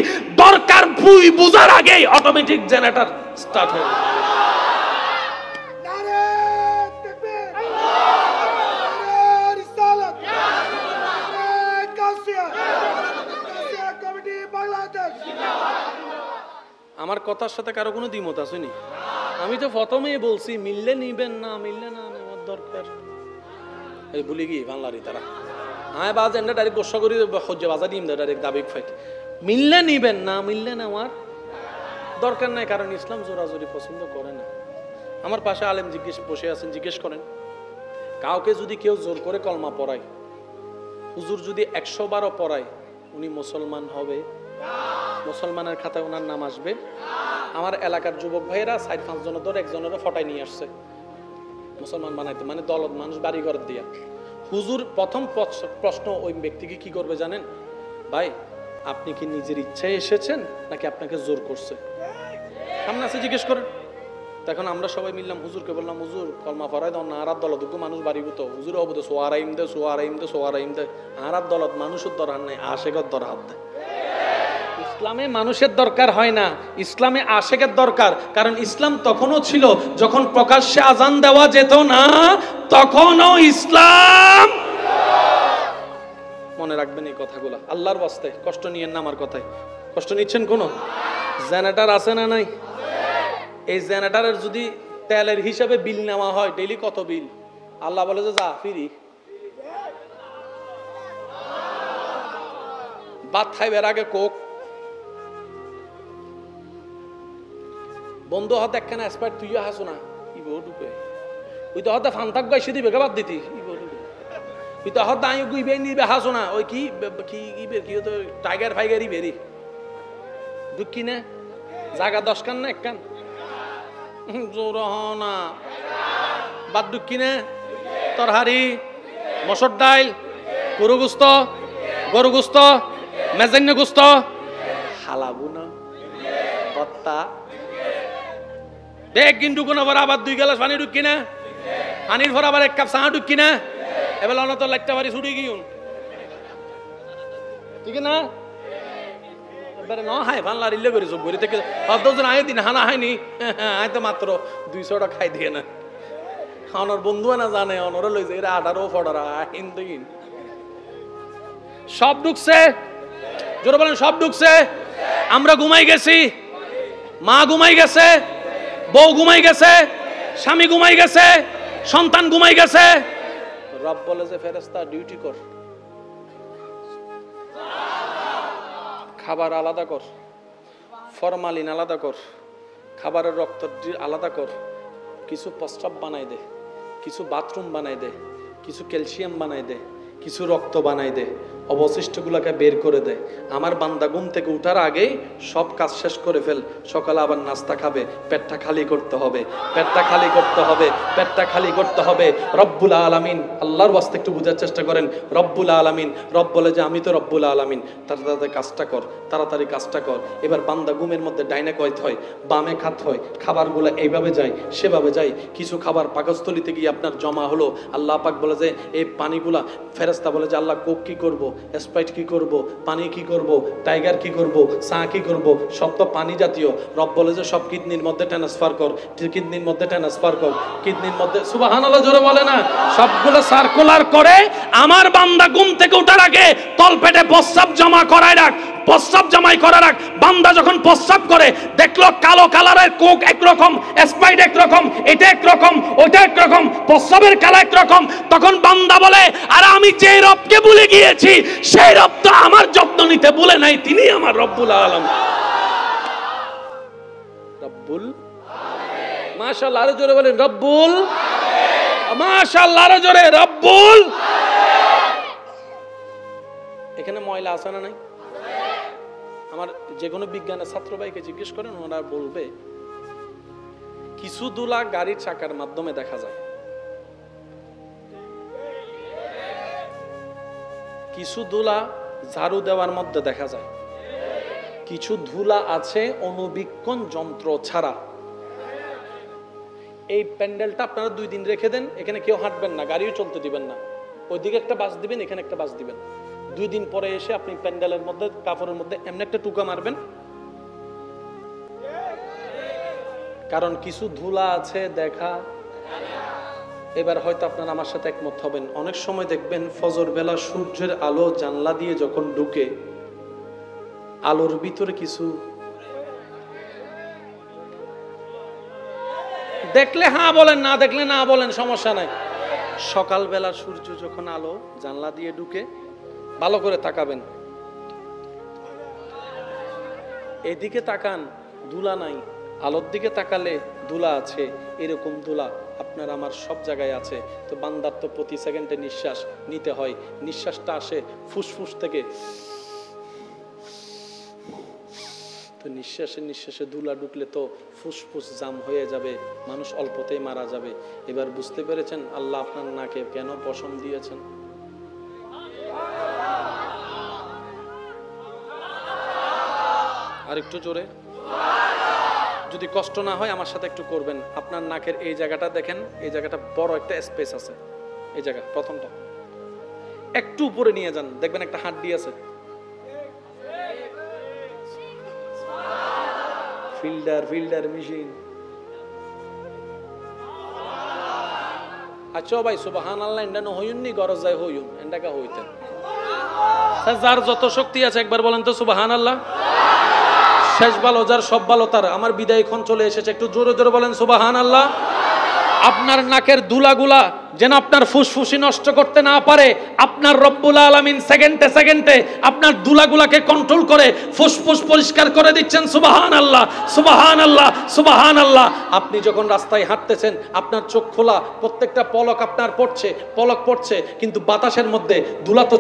দরকার বুঝার আগেই অটোমেটিক জেনারেটর স্টার্ট হয়। আমার কথার সাথে কারো কোনো দ্বিমত আসেনি? আমি তো প্রথমেই বলছি, মিললে নিবেন, না মিললে না নেওয়ার দরকার। এই বলি কি বাংলারই তারা হ্যাঁ বাজ এন্ড ডাইরেক্ট গোসা করি হজ্জে বাজা দিম ডাইরেক্ট দাবিক ফাইট। মিললে নিবেন, না মিললে নেওয়ার দরকার নাই, কারণ ইসলাম জোরাজোরি পছন্দ করে না। আমার পাশে আলেম বসে আছেন, জিজ্ঞেস করেন, কাউকে যদি কেউ জোর করে কলমা পড়ায়, হুজুর যদি 100 বারও পড়ায়, উনি মুসলমান হবে? মুসলমানের খাতায় ওনার নাম আসবে? আমার এলাকার যুবক ভাইয়েরা 4-5 জন ধরে একজনের ফটাই নিয়ে আসছে মুসলমান বানাইতে, মানে দলত মানুষ বাড়ি ঘর দিয়া। হুজুর প্রথম প্রশ্ন ওই ব্যক্তিকে কি করবে জানেন? ভাই আপনি কি নিজের ইচ্ছায় এসেছেন নাকি আপনাকে জোর করছে? সামনে আছে জিজ্ঞেস করেন। তখন আমরা সবাই মিললাম, হুজুরকে বললাম, হুজুর কলমা ফরাই দাও না, আর দলত মানুষ বাড়ি তো হুজুর হবো তো সোয়ারাইম দে সোয়ারাইম দে সোয়ারাইম দে, আর দলত মানুষের দরকার নাই, আশেকের দরকার দেয়। ইসলামে মানুষের দরকার হয় না, ইসলামে আশেকের দরকার। কারণ ইসলাম তখনও ছিল যখন প্রকাশ্যে আজান দেওয়া যেত না, তখনও ইসলাম। মনে রাখবেন এই কথাগুলো, আল্লাহর ওয়াস্তে কষ্ট নিয়েন না আমার কথায়। কষ্ট নিচ্ছেন কোনো? জেনারেটর আছে না নাই? এই জেনারেটরের যদি তেলের হিসাবে বিল নেওয়া হয়, ডেইলি কত বিল? আল্লাহ বলে যে যা ফিরি, ভাত খাইবার আগে কোক, বন্ধু হাতে একখানা স্পাইট তুইও হাসো না, ইবো ঢুকে ওই তো হাতে ফান্তাক গাইছে দিবে বাদ দিতি, ইবো ঢুকে ওই তো হাতে আই গুইবে নিবে হাসো না, ওই কি কি কি তো টাইগার ফাইগারই বেরি দুঃখী না জায়গা 10 কান না 1 কান জোর না বাদ দুঃখী না তরহারি মসুর ডাইল গরু গোস্ত মেজান্য গোস্ত হালাবু না ভত্তা দেখ কিন্তু কোনো আবার 2 গ্লাস পানি ঢুকি না, পানির পর আবার 1 কাপ চা ঢুকি না, এবার অনত লাইটটা বাড়ি ছুটি গিয়ে ঠিক না? এবারে না হাই ভান লারিলে করে সব ঘুরে থেকে 10 আয় দিন হানা হয়নি, আয় তো মাত্র 200 টাকা খাই দিয়ে না। অনর বন্ধু না জানে অনরে লই যায় 18 ফডারা হিন্দু সব ঢুকছে, জোরে বলেন সব ঢুকছে। আমরা ঘুমাই গেছি, মা ঘুমাই গেছে, বউ ঘুমাই গেছে, স্বামী ঘুমাই গেছে, সন্তান ঘুমাই গেছে। রব বলে যে ফেরেশতা ডিউটি কর, খাবার আলাদা কর, ফরমালিন আলাদা কর, খাবারের রক্ত আলাদা কর, কিছু প্রস্রাব বানাই দে, কিছু বাথরুম বানাই দে, কিছু ক্যালসিয়াম বানাই দে, কিছু রক্ত বানাই দে, অবশিষ্টগুলোকে বের করে দে। আমার বান্দা ঘুম থেকে উঠার আগেই সব কাজ শেষ করে ফেল, সকালে আবার নাস্তা খাবে, পেটটা খালি করতে হবে, পেটটা খালি করতে হবে, পেটটা খালি করতে হবে। রব্বুল আলামিন, আল্লাহর ওয়াস্তে একটু বোঝার চেষ্টা করেন। রব্বুল আলামিন, রব বলে যে আমি তো রব্বুল আলামিন, তাড়াতাড়ি কাজটা কর, তাড়াতাড়ি কাজটা কর। এবার বান্দা ঘুমের মধ্যে ডাইনে কয়ত হয়, বামে খাত হয়, খাবারগুলো এইভাবে যায় সেভাবে যায়। কিছু খাবার পাকস্থলিতে গিয়ে আপনার জমা হলো, আল্লাহ পাক বলে যে এই পানিগুলা, ফেরেশতা বলে যে আল্লাহ কোক কি করব, স্প্রাইট কি করব, পানি কি করব, টাইগার কি করব, চা কি করব, সব তো পানি জাতীয়। রব বলে যে সব কিডনির মধ্যে ট্রান্সফার কর, কিডনির মধ্যে ট্রান্সফার কর, কিডনির মধ্যে, সুবহানাল্লাহ জোরে বলে না, সবগুলো সার্কুলার করে। আমার বান্দা ঘুম থেকে ওঠার আগে তলপেটে প্রস্রাব জমা করায় রাখ, প্রস্রাব জমাই করা রাখ। বান্দা যখন প্রস্রাব করে দেখলো কালো কালারের কোক একরকম, স্প্রাইট একরকম, এটা একরকম, ওটা একরকম, প্রস্রাবের কালার একরকম, তখন বান্দা বলে আর আমি যে রবকে ভুলে গিয়েছি সেই রব তো আমার যত্ন নিতে ভুলে নাই, তিনি আমার রব্বুল আলামিন। রব্বুল মাশাআল্লাহ, আরো জোরে বলেন রব্বুল মাশাআল্লাহ, আরো জোরে রব্বুল। এখানে ময়লা আছে না নাই? আমার যে কোনো বিজ্ঞানের ছাত্র ভাইকে জিজ্ঞেস করেন, ওরা বলবে কিছু দুলা গাড়ির চাকার মাধ্যমে দেখা যায়, কিছু ধুলা ঝাড়ু দেওয়ার মধ্যে দেখা যায়, কিছু ধুলা আছে অনুবীক্ষণ যন্ত্র ছাড়া। এই প্যান্ডেলটা আপনারা 2 দিন রেখে দেন, এখানে কেউ হাঁটবেন না, গাড়িও চলতে দিবেন না, ওইদিকে একটা বাস দিবেন, এখানে একটা বাস দিবেন। 2 দিন পরে এসে আপনি প্যান্ডেলের মধ্যে কাপড়ের মধ্যে এমনি একটা টুকা মারবেন, কারণ কিছু ধুলা আছে দেখা। এবার হয়তো আপনারা আমার সাথে একমত হবেন, অনেক সময় দেখবেন ফজর বেলা সূর্যের আলো জানলা দিয়ে যখন ঢুকে, আলোর ভিতরে কিছু দেখলে হ্যাঁ বলেন, না দেখলে না বলেন, সমস্যা নাই। সকালবেলা সূর্য যখন আলো জানলা দিয়ে ঢুকে, ভালো করে তাকাবেন, এদিকে তাকান ধুলা নাই, আলোর দিকে তাকালে ধুলা আছে। এরকম ধুলা আপনার আমার সব জায়গায় আছে। তো বান্দার তো প্রতি সেকেন্ডে নিঃশ্বাস নিতে হয়, নিঃশ্বাসটা আসে ফুসফুস থেকে, তো নিঃশ্বাসে নিঃশ্বাসে ধুলা ঢুকলে তো ফুসফুস জাম হয়ে যাবে, মানুষ অল্পতেই মারা যাবে। এবার বুঝতে পেরেছেন আল্লাহ আপনার নাকে কেন পশম দিয়েছেন? আর একটু জোরে, যদি কষ্ট না হয় আমার সাথে একটু করবেন। আপনার নাকের এই জায়গাটা দেখেন, এই জায়গাটা বড় একটা স্পেস আছে, এই জায়গা প্রথমটা একটু উপরে নিয়ে যান, দেখবেন একটা হাড্ডি আছে। Filter machine. আচ্ছা ভাই সুবহানাল্লাহ এন্ডা ন হইউননি গরজ যায় হইউন এন্ডাকা হইতেন। যার যত শক্তি আছে একবার বলেন তো সুবহানাল্লাহ। শেষ ভালো যার সব ভালো তার। আমার বিদায় ক্ষণ চলে এসেছে, একটু জোরে জোরে বলেন সুবহানাল্লাহ। আপনার নাকের দুলাগুলা যেন আপনার ফুসফুসি নষ্ট করতে না পারে, আপনার রব্বুল আলামিন সেকেন্ডে সেকেন্ডে আপনার দুলাগুলাকে কন্ট্রোল করে ফুসফুস পরিষ্কার করে দিচ্ছেন। সুবহানাল্লাহ সুবহানাল্লাহ সুবহানাল্লাহ। আপনি যখন রাস্তায় হাঁটতেছেন আপনার চোখ খোলা, প্রত্যেকটা পলক আপনার পড়ছে, কিন্তু বাতাসের মধ্যে ধুলা তো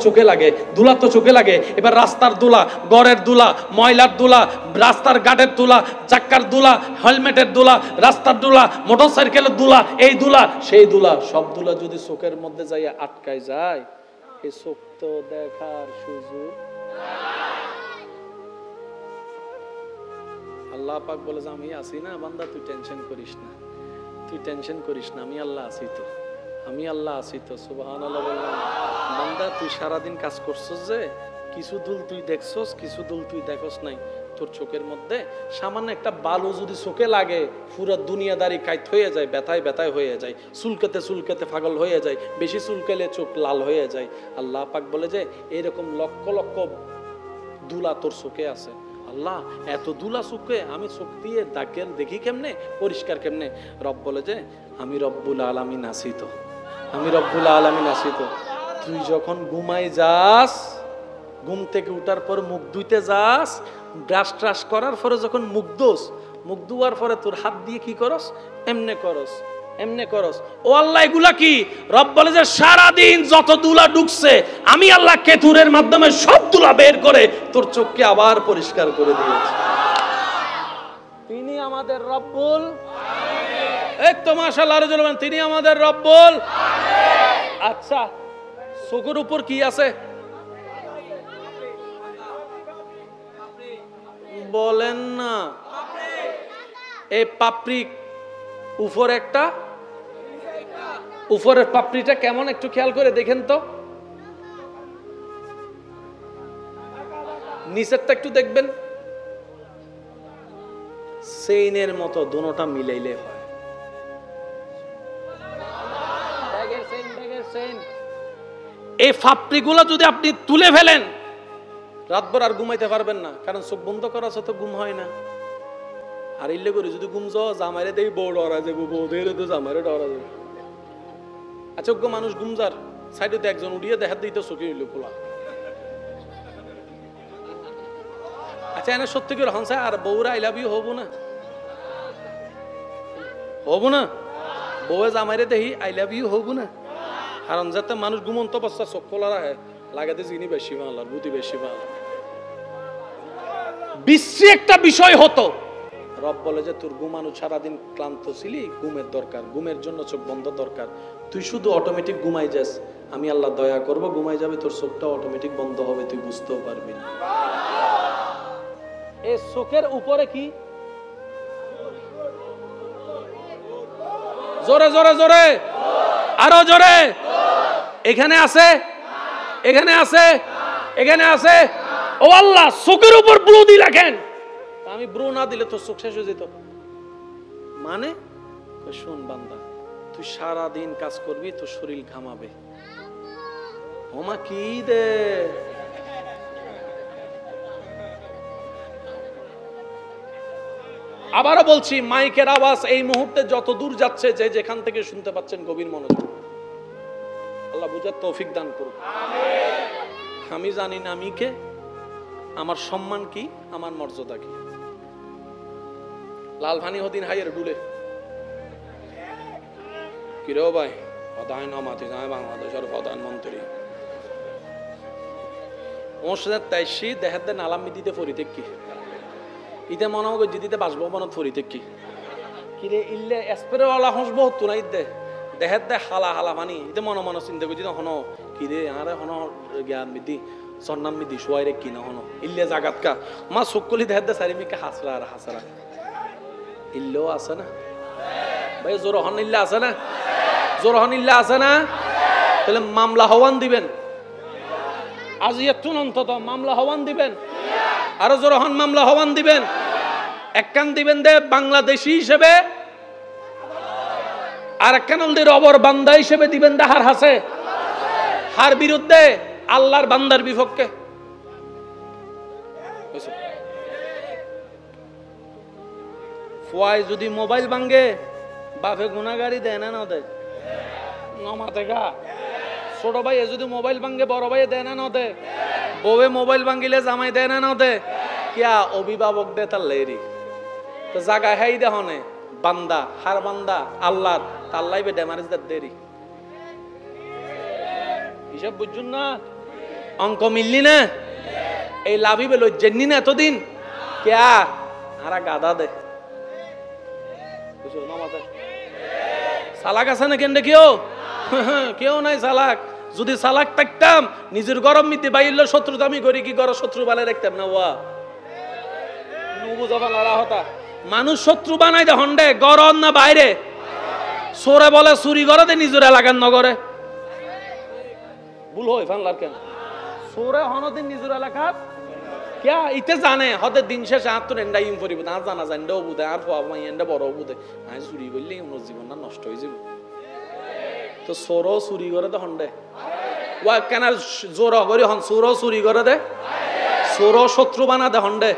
চোখে লাগে। এবার রাস্তার ধুলা, গড়ের ধুলা, ময়লার ধুলা, রাস্তার গাটের ধুলা, চাক্কার ধুলা, হেলমেটের ধুলা, রাস্তার ধুলা, মোটরসাইকেলের ধুলা, এই ধুলা সেই ধুলা, সব ধুলা যদি চোখের মধ্যে যাইয়া আটকায় যায়, এই চোখ তো দেখার সুযোগ। আল্লাহ পাক বলে যে আমি আছি না বান্দা, তুই টেনশন করিস না, আমি আল্লাহ আছি তো। সুবহানাল্লাহ বললাম। বান্দা তুই সারাদিন কাজ করছস যে, কিছু দুল তুই দেখছস, কিছু দুল তুই দেখস নাই। তোর চোখের মধ্যে সামান্য একটা বালু যদি চোখে লাগে, পুরো দুনিয়াদারি কাইত হয়ে যায়, ব্যথায় হয়ে যায়, চুলকাতে পাগল হয়ে যায়, বেশি চুলকালে চোখ লাল হয়ে যায়। আল্লাহ পাক বলে যে এরকম লক্ষ লক্ষ দুলা তোর চোখে আছে। আল্লাহ এত দুলা চোখে আমি চোখ দিয়ে দেখি কেমনে, পরিষ্কার কেমনে? রব বলে যে আমি রব্বুল আলামিন আছি তো। তুই যখন ঘুমাই যাস, ঘুম থেকে উঠার পর মুখ ধুইতে যাস, ব্রাশ করার পরে যখন মুখ ধোয়ার পরে তোর হাত দিয়ে কি করস? এমনে করস। ও আল্লাহ এগুলা কি? রব বলে যে সারাদিন যত দুলা ঢুকছে আমি আল্লাহ কেতুরের মাধ্যমে সব দুলা বের করে তোর চোখকে আবার পরিষ্কার করে দিয়েছি। তিনি আমাদের রব্বুল এই তো মাশাআল্লাহ বলেন, তিনি আমাদের রব্বুল। আচ্ছা চোখের উপর কি আছে বলেন না? এই পাপড়ি উপরের পাপড়িটা কেমন একটু খেয়াল করে দেখেন তো, নিচেরটা একটু দেখবেন, সেইনের মতো দুটোটা মিলাইলে হয়। এই পাপড়িগুলো যদি আপনি তুলে ফেলেন, রাতভর আর ঘুমাইতে পারবেন না, কারণ চোখ বন্ধ করা আছে তো ঘুম হয় না। আর ইল্লে করে যদি ঘুম যাও, জামাইরে দেই বউ ডরা যাবো, বউ ধরে তো জামাইরে ডরা যাবে। আচ্ছা মানুষ ঘুম যার সাইডে একজন উড়িয়ে দেখা দিই তো চোখে হইলো খোলা। আচ্ছা এনে সত্যি করে হনসা আর বউরা আই লাভ ইউ হবো না বউয়ে জামাইরে দেখি আই লাভ ইউ হবো না, কারণ যাতে মানুষ ঘুমন্ত অবস্থা চোখ খোলা রাখে, লাগাতে যিনি বেশি ভালো আর বুদ্ধি বেশি ভালো। বিশ্রী একটা বিষয় হতো। রব বলে যে তোর ঘুমানো, সারাদিন ক্লান্ত ছিলি, ঘুমের দরকার, ঘুমের জন্য চোখ বন্ধ দরকার। তুই শুধু অটোমেটিক ঘুমাই যাস, আমি আল্লাহ দয়া করব, ঘুমাই যাবে, তোর চোখটা অটোমেটিক বন্ধ হবে, তুই বুঝতেও পারবি না। এই চোখের উপরে কি? জোরে জোরে জোরে, আরো জোরে। এখানে আছে। ও আল্লাহ চোখের উপর ব্রু দিলা কেন? আমি ব্রু না দিলে তো চোখ শেষ হয়ে যেত। মানে শোন বান্দা, তুই সারা দিন কাজ করবি, তোর শরীর ঘামাবে। ওমা কি দে আবারও বলছি, মাইকের আওয়াজ এই মুহূর্তে যত দূর যাচ্ছে, যে যেখান থেকে শুনতে পাচ্ছেন গভীর মনোযোগ। আল্লাহ বুঝার তৌফিক দান করুন। আমি জানি না আমি কে, আমার সম্মান কি, আমার মর্যাদা কি। লাল ভানি হদিন হাইয়ের ডুলে কিরে ভাই, প্রধানমন্ত্রী বাংলাদেশের প্রধানমন্ত্রী ওর সাথে তাইসি দেখাতে নালামি দিতে পরিতে কি ইতে মনে হয় জিদিতে বাসভবনত ফরিতে কি কিরে ইল্লে এসপেরওয়ালা হসবো তো না ইদে দেহের দে হালা হালা পানি ইতে মনে চিন্তা করছি না হনো কিরে আরে হনো জ্ঞান মিদি সন্নাম মিদি সোয়াইরে কি না হনো ইল্লে জাগাত কা মা সকলি দেহের দে সারিমিকে হাসরা আর হাসরা ইল্লেও আছে না ভাই জোরহন ইল্লা আছে না জোরহন ইল্লা আছে না তাহলে মামলা হওয়ান দিবেন আজ একটু অন্তত মামলা হওয়ান দিবেন আরো জোরহন মামলা হওয়ান দিবেন একখান দিবেন দে বাংলাদেশি হিসেবে আর একখান দে রবর বান্দা হিসেবে দিবেন দে হার হাসে হার বিরুদ্ধে আল্লাহর বান্দার বিপক্ষে ফুয়াই যদি মোবাইল ভাঙ্গে বাপে গুনাগারি দেয় না না দেয় নমাতে গা ছোট ভাই যদি মোবাইল ভাঙ্গে বড় ভাই দেয় না না দেয় বউয়ে মোবাইল ভাঙ্গিলে জামাই দেয় না না দেয় কিয়া অভিভাবক দে তার লেরি তো জায়গা হাই দেহনে বান্দা হার বান্দা আল্লাহ আল্লাহ বে ডেমারেজ দেরি হিসাব বুঝুন না অঙ্ক মিললি না এই লাভই বেলো জেননি না এতদিন কিয়া হারা গাদা দে সালাক আছে না কেন কেউ কেউ নাই সালাক যদি সালাক থাকতাম নিজের গরম মিতে বাইল শত্রু আমি করি কি গর শত্রু বানায় রাখতাম না ওয়া মানুষ শত্রু বানাই দে হন্ডে গরম না বাইরে সোরে বলে চুরি করে দে নিজের এলাকার নগরে ভুল হয় ফানলার কেন সোরে হনদিন নিজের এলাকার क्या इते जाने हदे दिन শেষে আত্মর এন্ডা ইম করিব না জানা জানডা বুদে আর ফা মাই এন্ডা বড় বুদে আই চুরি করলে ওর জীবনটা নষ্ট হয়ে যাবে তো সোরো চুরি করে দে হন্ডে ওয়া কেন জোর করি হন সোরো চুরি করে দে সোরো শত্রু বানা দে হন্ডে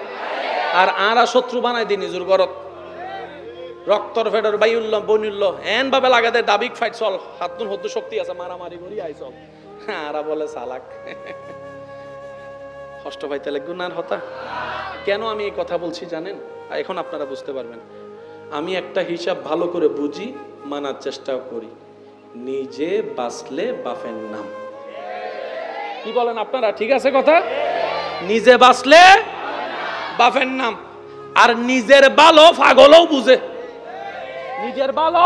আর আরা শত্রু বানাই দি নিজের ঘরত রক্তর ফেডর বাইউল্লাহ বনুল্লাহ এন ভাবে লাগা দে দাবিক ফাইট চল হাতুন হদ্দু শক্তি আছে মারামারি করি আই চল আরা বলে চালাক কষ্ট পাইতে লাগবে না হতা কেন আমি এই কথা বলছি জানেন এখন আপনারা বুঝতে পারবেন আমি একটা হিসাব ভালো করে বুঝি মানার চেষ্টা করি নিজে বাঁচলে বাপের নাম কি বলেন আপনারা ঠিক আছে কথা নিজে বাঁচলে বাপের নাম আর নিজের ভালো পাগলও বুঝে নিজের ভালো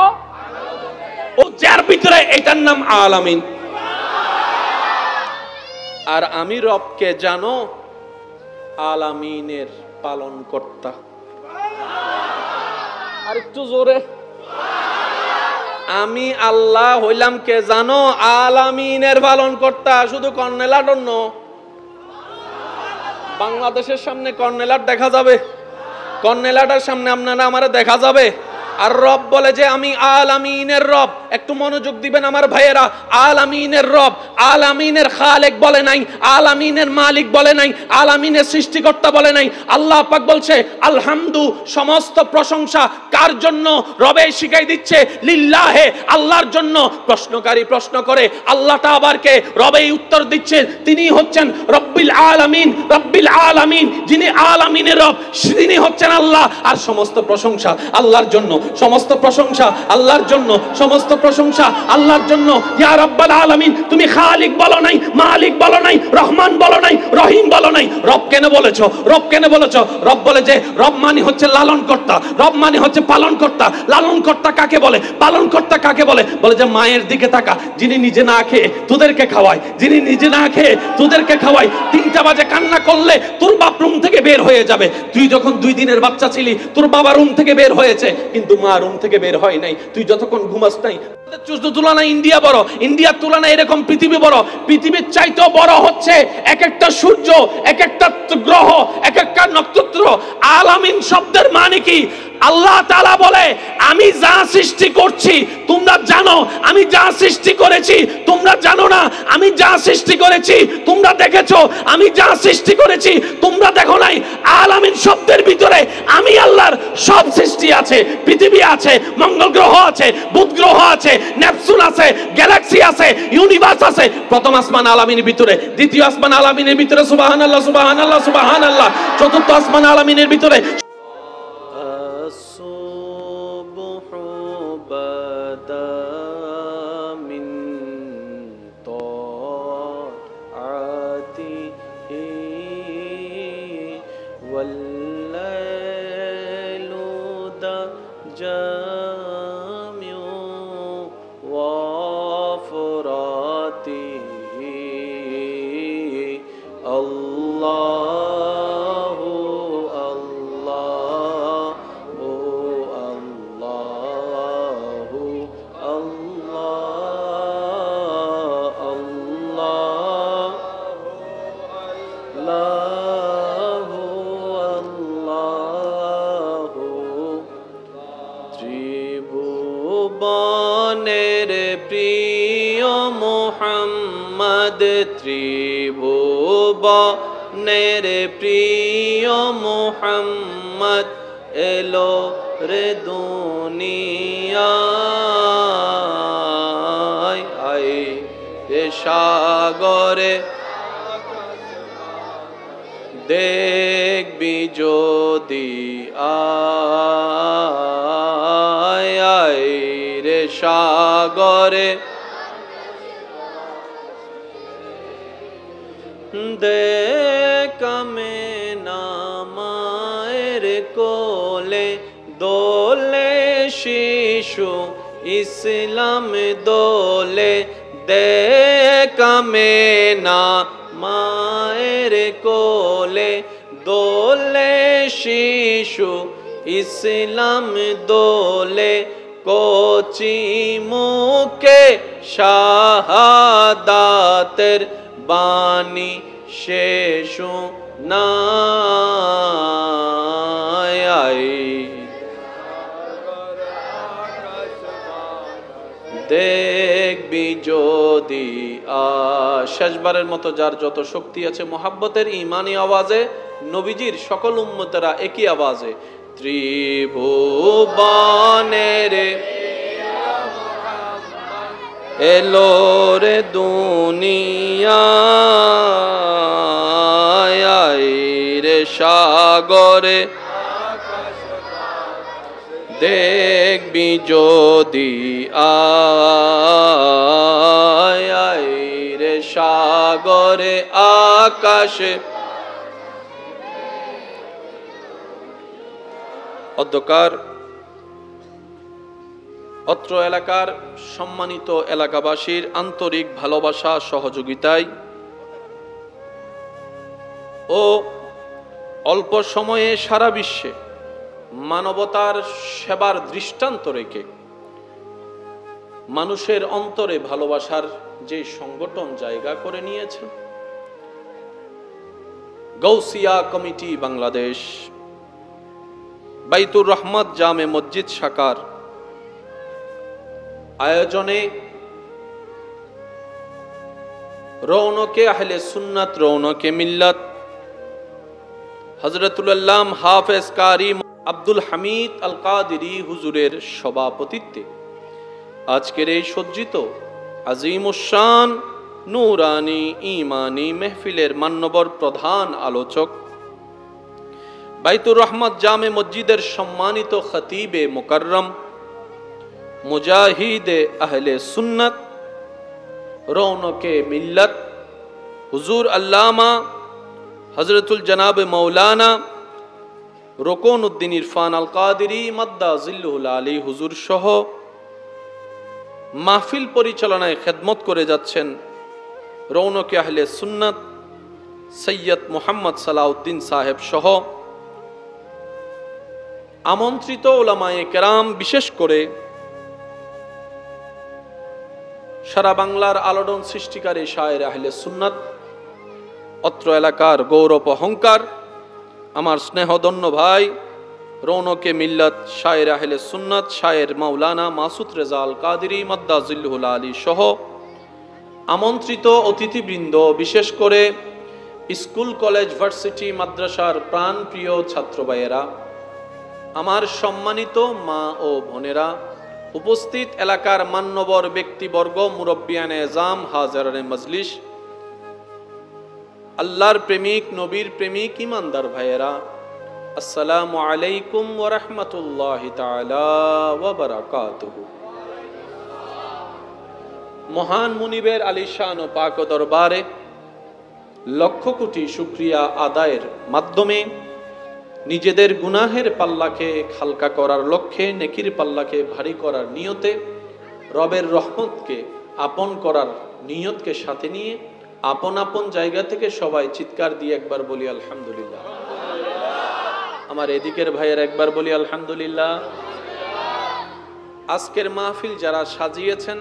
ও যার ভিতরে এটার নাম আলামিন আর আমি রবকে জানো আলামিনের পালন কর্তা আর একটু জোরে আমি আল্লাহ হইলাম কে জানো আলামিনের পালন কর্তা শুধু কর্নেলাটন ন বাংলাদেশের সামনে কর্নেলাট দেখা যাবে কর্নেলাটার সামনে আপনারা আমারে দেখা যাবে আর রব বলে যে আমি আলামিনের রব একটু মনোযোগ দিবেন আমার ভাইয়েরা আলামিনের রব আলামিনের খালেক বলে নাই আলামিনের মালিক বলে নাই আলামিনের সৃষ্টিকর্তা বলে নাই আল্লাহ পাক বলছে আলহামদু সমস্ত প্রশংসা কার জন্য রবে শিখাই দিচ্ছে লিল্লাহে আল্লাহর জন্য প্রশ্নকারী প্রশ্ন করে আল্লাহটা আবার কে রবেই উত্তর দিচ্ছে তিনি হচ্ছেন রব্বিল আলামিন যিনি আলামিনের রব তিনি হচ্ছেন আল্লাহ আর সমস্ত প্রশংসা আল্লাহর জন্য সমস্ত প্রশংসা আল্লাহর জন্য সমস্ত প্রশংসা আল্লাহর জন্য ইয়া রাব্বাল আলামিন তুমি খালিক বলো নাই মালিক বলো নাই রহমান বলো নাই রহিম বলো নাই রব কেন বলেছো রব কেন বলেছো রব বলে যে রব মানে হচ্ছে লালন কর্তা রব মানে হচ্ছে পালন কর্তা লালন কর্তা কাকে বলে পালন কর্তা কাকে বলে বলে যে মায়ের দিকে তাকা যিনি নিজে না খেয়ে তোদেরকে খাওয়ায় যিনি নিজে না খেয়ে তোদেরকে খাওয়ায় 3টা বাজে কান্না করলে তোর বাপ রুম থেকে বের হয়ে যাবে তুই যখন 2 দিনের বাচ্চা ছিলি তোর বাবা রুম থেকে বের হয়েছে কিন্তু মা রুম থেকে বের হয় নাই তুই যতক্ষণ ঘুমাস নাই তুলনায় ইন্ডিয়া বড় ইন্ডিয়ার তুলনায় এরকম পৃথিবী বড় পৃথিবীর চাইতেও বড় হচ্ছে এক একটা সূর্য এক একটা গ্রহ এক একটা নক্ষত্র আলামিন শব্দের মানে কি আল্লাহ তাআলা বলে আমি যা সৃষ্টি করছি তোমরা জানো আমি যা সৃষ্টি করেছি তোমরা জানো না আমি যা সৃষ্টি করেছি তোমরা দেখেছো আমি যা সৃষ্টি করেছি তোমরা দেখো নাই আলামিন শব্দের ভিতরে আমি আল্লাহর সব সৃষ্টি আছে পৃথিবী আছে মঙ্গল গ্রহ আছে বুধ গ্রহ আছে নেপচুন আছে গ্যালাক্সি আছে ইউনিভার্স আছে প্রথম আসমান আলামিনের ভিতরে দ্বিতীয় আসমান আলামিনের ভিতরে সুবহানাল্লাহ সুবহানাল্লাহ সুবহানাল্লাহ চতুর্থ আসমান আলামিনের ভিতরে والليل আল্লাহু আল্লাহু আল্লাহু আল্লাহ আল্লাহ আল্লাহু আল্লাহু ত্রিভুবনের প্রিয় মুহাম্মদ ত্রিভুবনের প্রিয় মুহাম্মদ এলো রে দুনিয়ায় আই রে সাগরে দেখবি যদি আয় আয় রে সাগরে দেখামে নামায়ের কোলে দোলে শিশু ইসলাম দোলে দেখামে না মায়ের কোলে দোলে শিশু ইসলাম দোলে কোচি মুখে শাহাদাতের বাণী শেষু নাই দেখবি যদি শেষবারের মতো যার যত শক্তি আছে মোহাব্বতের ইমানি আওয়াজে নবীজির সকল উম্মতেরা একই আওয়াজে ত্রিভুবনের এলো রে দুনিয়ায় রে সাগরে দেখবি যদি আয় রে সাগরে আকাশে অধ্যকার অত্র এলাকার সম্মানিত এলাকাবাসীর আন্তরিক ভালোবাসা সহযোগিতায় ও অল্প সময়ে সারা বিশ্বে মানবতার সেবার দৃষ্টান্ত রেখে মানুষের অন্তরে ভালোবাসার যে সংগঠন জায়গা করে নিয়েছে গৌসিয়া কমিটি বাংলাদেশ বাইতুর রহমত জামে মসজিদ শাখার আয়োজনে রৌনকে আহলে সুন্নাত রৌনকে মিল্লাত হযরতুল আল্লাম হাফেজ কারি আব্দুল হামিদ আল কাদেরী হুজুরের সভাপতিত্বে আজকের এই সজ্জিত আজিমুশ-শান নূরানী ঈমানী মেহফিলের মান্যবর প্রধান আলোচক বাইতুর রহমত জামে মসজিদের সম্মানিত খতিবে মুকাররম মুজাহিদে আহলে সুন্নাত রৌনকে মিল্লাত হুজুর আল্লামা হযরতুল জনাব মৌলানা রোকন উদ্দিন ইরফান আল কাদেরী মাদ্দা জিল্লুহুল আলী হুজুর সহ মাহফিল পরিচালনায় খেদমত করে যাচ্ছেন রৌনকে আহলে সুন্নাত সৈয়দ মুহাম্মদ সালাউদ্দিন সাহেব সহ আমন্ত্রিত উলামায়ে কেরাম, বিশেষ করে সারা বাংলার আলোড়ন সৃষ্টিকারী শায়ের আহলে সুন্নাত, অত্র এলাকার গৌরব অহংকার, আমার স্নেহধন্য ভাই রৌনকে মিল্লাত শায়ের আহলে সুন্নাত শায়ের মাওলানা মাসুদ রেজা আল কাদেরী মাদ্দা জিল্লুহুল আলী সহ আমন্ত্রিত অতিথিবৃন্দ, বিশেষ করে স্কুল কলেজ ভার্সিটি মাদ্রাসার প্রাণপ্রিয় ছাত্র ভাইয়েরা, আমার সম্মানিত মা ও বোনেরা, উপস্থিত এলাকার মান্যবর ব্যক্তিবর্গ, মুরব্বিয়ানে এজাম, হাজারানে মজলিস, আল্লাহর প্রেমিক, নবীর প্রেমিক, ইমানদার ভাইয়েরা, আসসালামু আলাইকুম ওয়া রাহমাতুল্লাহি তাআলা ওয়া বারাকাতুহু। মহান মুনিবের আলিশান ও পাক দরবারে লক্ষ কোটি শুকরিয়া আদায়ের মাধ্যমে নিজেদের গুনাহের পাল্লাকে হালকা করার লক্ষ্যে, নেকির পাল্লাকে ভারী করার নিয়তে, রবের রহমতকে আপন করার নিয়তকে সাথে নিয়ে আপন আপন জায়গা থেকে সবাই চিৎকার দিয়ে একবার বলি আলহামদুলিল্লাহ। আমার এদিকের ভাইয়ের একবার বলি আলহামদুলিল্লাহ। আজকের মাহফিল যারা সাজিয়েছেন,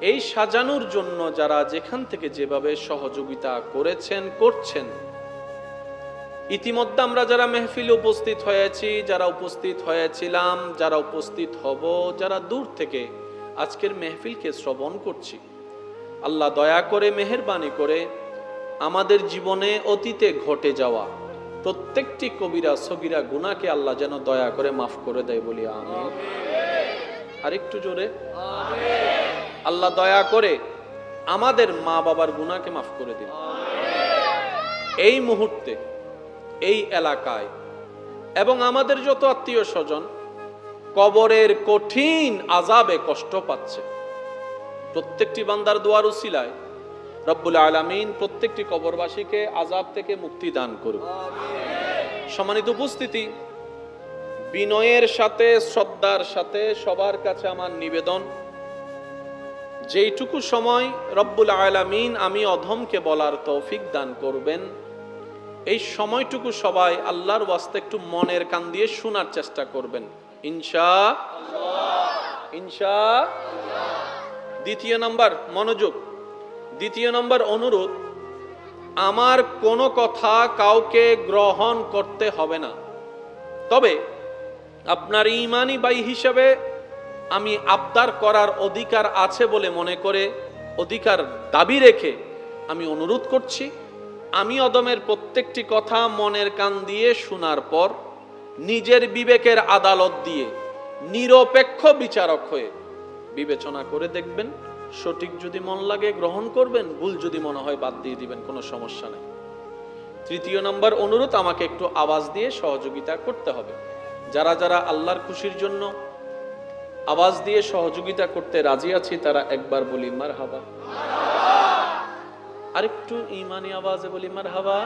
এই সাজানোর জন্য যারা যেখান থেকে যেভাবে সহযোগিতা করেছেন করছেন, ইতিমধ্যে আমরা যারা মেহফিলে উপস্থিত হয়েছি, যারা উপস্থিত হয়েছিলাম, যারা উপস্থিত হব, যারা দূর থেকে আজকের মেহফিলকে শ্রবণ করছি, আল্লাহ দয়া করে মেহেরবানি করে আমাদের জীবনে অতীতে ঘটে যাওয়া প্রত্যেকটি কবিরা সগীরা গুনাহকে আল্লাহ যেন দয়া করে মাফ করে দেয় বলি আমিন। আরেকটু জোরে আমিন। আল্লাহ দয়া করে আমাদের মা বাবার গুনাহকে মাফ করে দিন। এই মুহূর্তে এই এলাকায় এবং আমাদের যত আত্মীয় স্বজন কবরের কঠিন আযাবে কষ্ট পাচ্ছে, প্রত্যেকটি বান্দার দোয়ার উসিলায় রব্বুল আলামিন প্রত্যেকটি কবরবাসীকে আযাব থেকে মুক্তি দান করুন। সম্মানিত উপস্থিতি, বিনয়ের সাথে শ্রদ্ধার সাথে সবার কাছে আমার নিবেদন, যেইটুকু সময় রব্বুল আলামিন আমি অধমকে বলার তৌফিক দান করবেন, এই সময়টুকু সবাই আল্লাহর ওয়াস্তে একটু মনের কান দিয়ে শোনার চেষ্টা করবেন ইনশাআল্লাহ। ইনশাআল্লাহ। দ্বিতীয় নাম্বার মনোযোগ, দ্বিতীয় নাম্বার অনুরোধ, আমার কোনো কথা কাউকে গ্রহণ করতে হবে না, তবে আপনার ঈমানি ভাই হিসেবে আমি আবদার করার অধিকার আছে বলে মনে করে, অধিকার দাবি রেখে আমি অনুরোধ করছি, আমি অদমের প্রত্যেকটি কথা মনের কান দিয়ে শোনার পর নিজের বিবেকের আদালত দিয়ে নিরপেক্ষ বিচারক হয়ে বিবেচনা করে দেখবেন, সঠিক যদি মন লাগে গ্রহণ করবেন, ভুল যদি মনে হয় বাদ দিয়ে দিবেন, কোনো সমস্যা নেই। তৃতীয় নম্বর অনুরোধ, আমাকে একটু আওয়াজ দিয়ে সহযোগিতা করতে হবে। যারা যারা আল্লাহর খুশির জন্য আওয়াজ দিয়ে সহযোগিতা করতে রাজি আছি তারা একবার বলি মারহাবা। আরেকটু ঈমানি আওয়াজে বলি মারহাবা।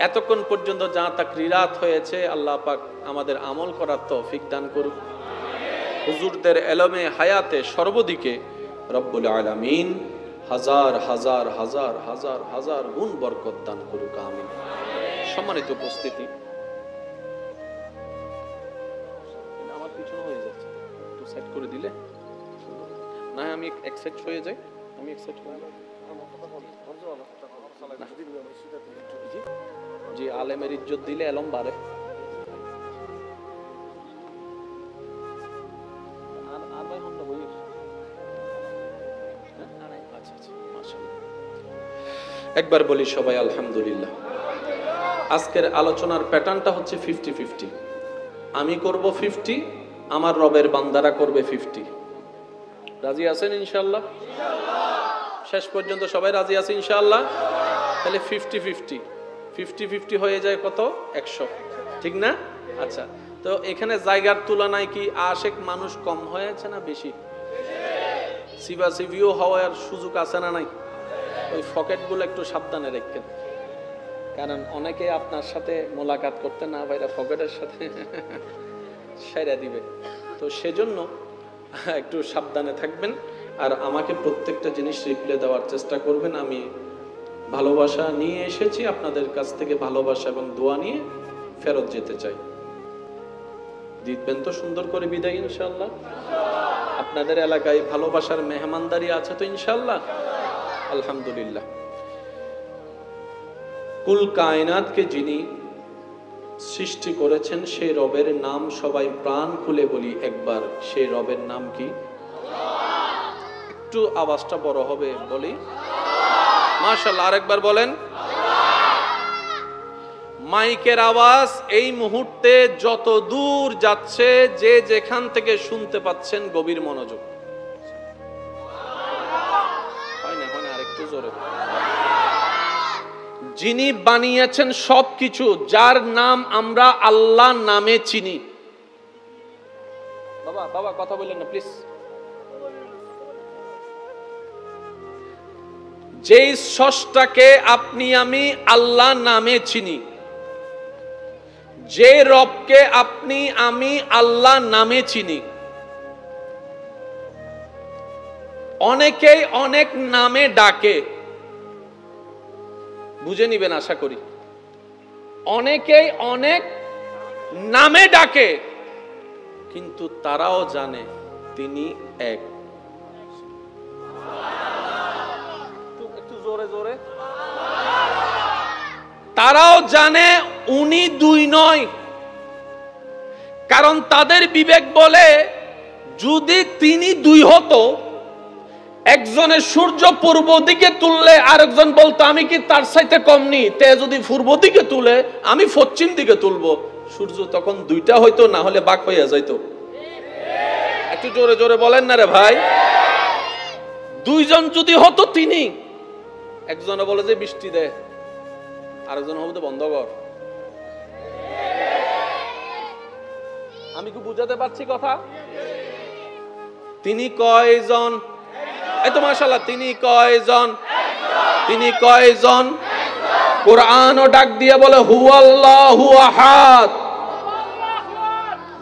এতক্ষণ পর্যন্ত যা তাকরিরাত হয়েছে আল্লাহ পাক আমাদের আমল করার তৌফিক দান করুক। হুজুরদের এলমে হায়াতে সর্বদিকে রব্বুল আলামিন হাজার হাজার হাজার হাজার হাজার গুণ বরকত দান করুক আমিন। সম্মানিত উপস্থিতি, আমার পিছনে হয়ে যাচ্ছে, একটু সেট করে দিলে না, আমি এক সেট হয়ে যাই, আমি এক সেট হয়ে যাই। জি, আলেমের ইজ্জত দিলে এলম বাড়ে। একবার বলি সবাই আলহামদুলিল্লাহ। আজকের আলোচনার প্যাটার্নটা হচ্ছে 50-50। আমি করব 50, আমার রবের বান্দারা করবে 50। রাজি আছেন ইনশাআল্লাহ? শেষ পর্যন্ত সবাই রাজি আছে ইনশাআল্লাহ? তাহলে 50-50 হয়ে যায় কত? 100, ঠিক না? আচ্ছা, তো এখানে জায়গার তুলনায় কি আশেক মানুষ কম হয়েছে না বেশি? সিভিও হওয়ার সুযোগ আছে না নাই? ওই পকেটগুলো একটু সাবধানে রাখবেন, কারণ অনেকে আপনার সাথে মোলাকাত করতে না বাইরে পকেটের সাথে সেরা দিবে, তো সেজন্য একটু সাবধানে থাকবেন। আর আমাকে প্রত্যেকটা জিনিস রিপ্লাই দেওয়ার চেষ্টা করবেন। আমি ভালোবাসা নিয়ে এসেছি, আপনাদের কাছ থেকে ভালোবাসা এবং দোয়া নিয়ে ফেরত যেতে চাই। দিবেন তো সুন্দর করে বিদায় ইনশাআল্লাহ? আপনাদের এলাকায় ভালোবাসার মেহমানদারি আছে তো ইনশাআল্লাহ? আলহামদুলিল্লাহ। কুল কায়নাতকে যিনি সৃষ্টি করেছেন সেই রবের নাম সবাই প্রাণ খুলে বলি একবার, সেই রবের নাম কি? একটু আওয়াজটা বড় হবে বলি মাশাআল্লাহ। আরেকবার বলেন। মাইকের আওয়াজ এই মুহূর্তে যত দূর যাচ্ছে, যে যেখান থেকে শুনতে পাচ্ছেন গভীর মনোযোগ। আরেকটু জোরে। যিনি বানিয়েছেন সবকিছু, যার নাম আমরা আল্লাহ নামে চিনি। বাবা বাবা কথা বললেন না প্লিজ। যেই স্রষ্টাকে আপনি আমি আল্লাহ নামে চিনি, যে রবকে আপনি আমি আল্লাহ নামে চিনি, অনেকেই অনেক নামে ডাকে, বুঝে নিবেন আশা করি। অনেকেই অনেক নামে ডাকে, কিন্তু তারাও জানে তিনি এক। একটু জোরে জোরে। তারাও জানে উনি দুই নয়, কারণ তাদের বিবেক বলে যদি তিনি দুই হতো, একজনের সূর্য পূর্ব দিকে তুললে আরেকজন বলতো আমি কি তার চাইতে কম নি, তে যদি পূর্ব দিকে তুলে আমি পশ্চিম দিকে তুলবো, সূর্য তখন দুইটা হইতো, না হলে বাক হইয়া যাইতো। একটু জোরে জোরে বলেন না রে ভাই। দুইজন যদি হতো তিনি, একজনে বলে যে বৃষ্টি দে, আরেকজন হবে বন্ধ কর। আমি কি বুঝাতে পারছি কথা? তিনি কয়জন? এই তো মাশাআল্লাহ, তিনি কয়জন? তিনি কয়জন? কোরআনও ডাক দিয়ে বলে হুয়াল্লাহু আহাদ,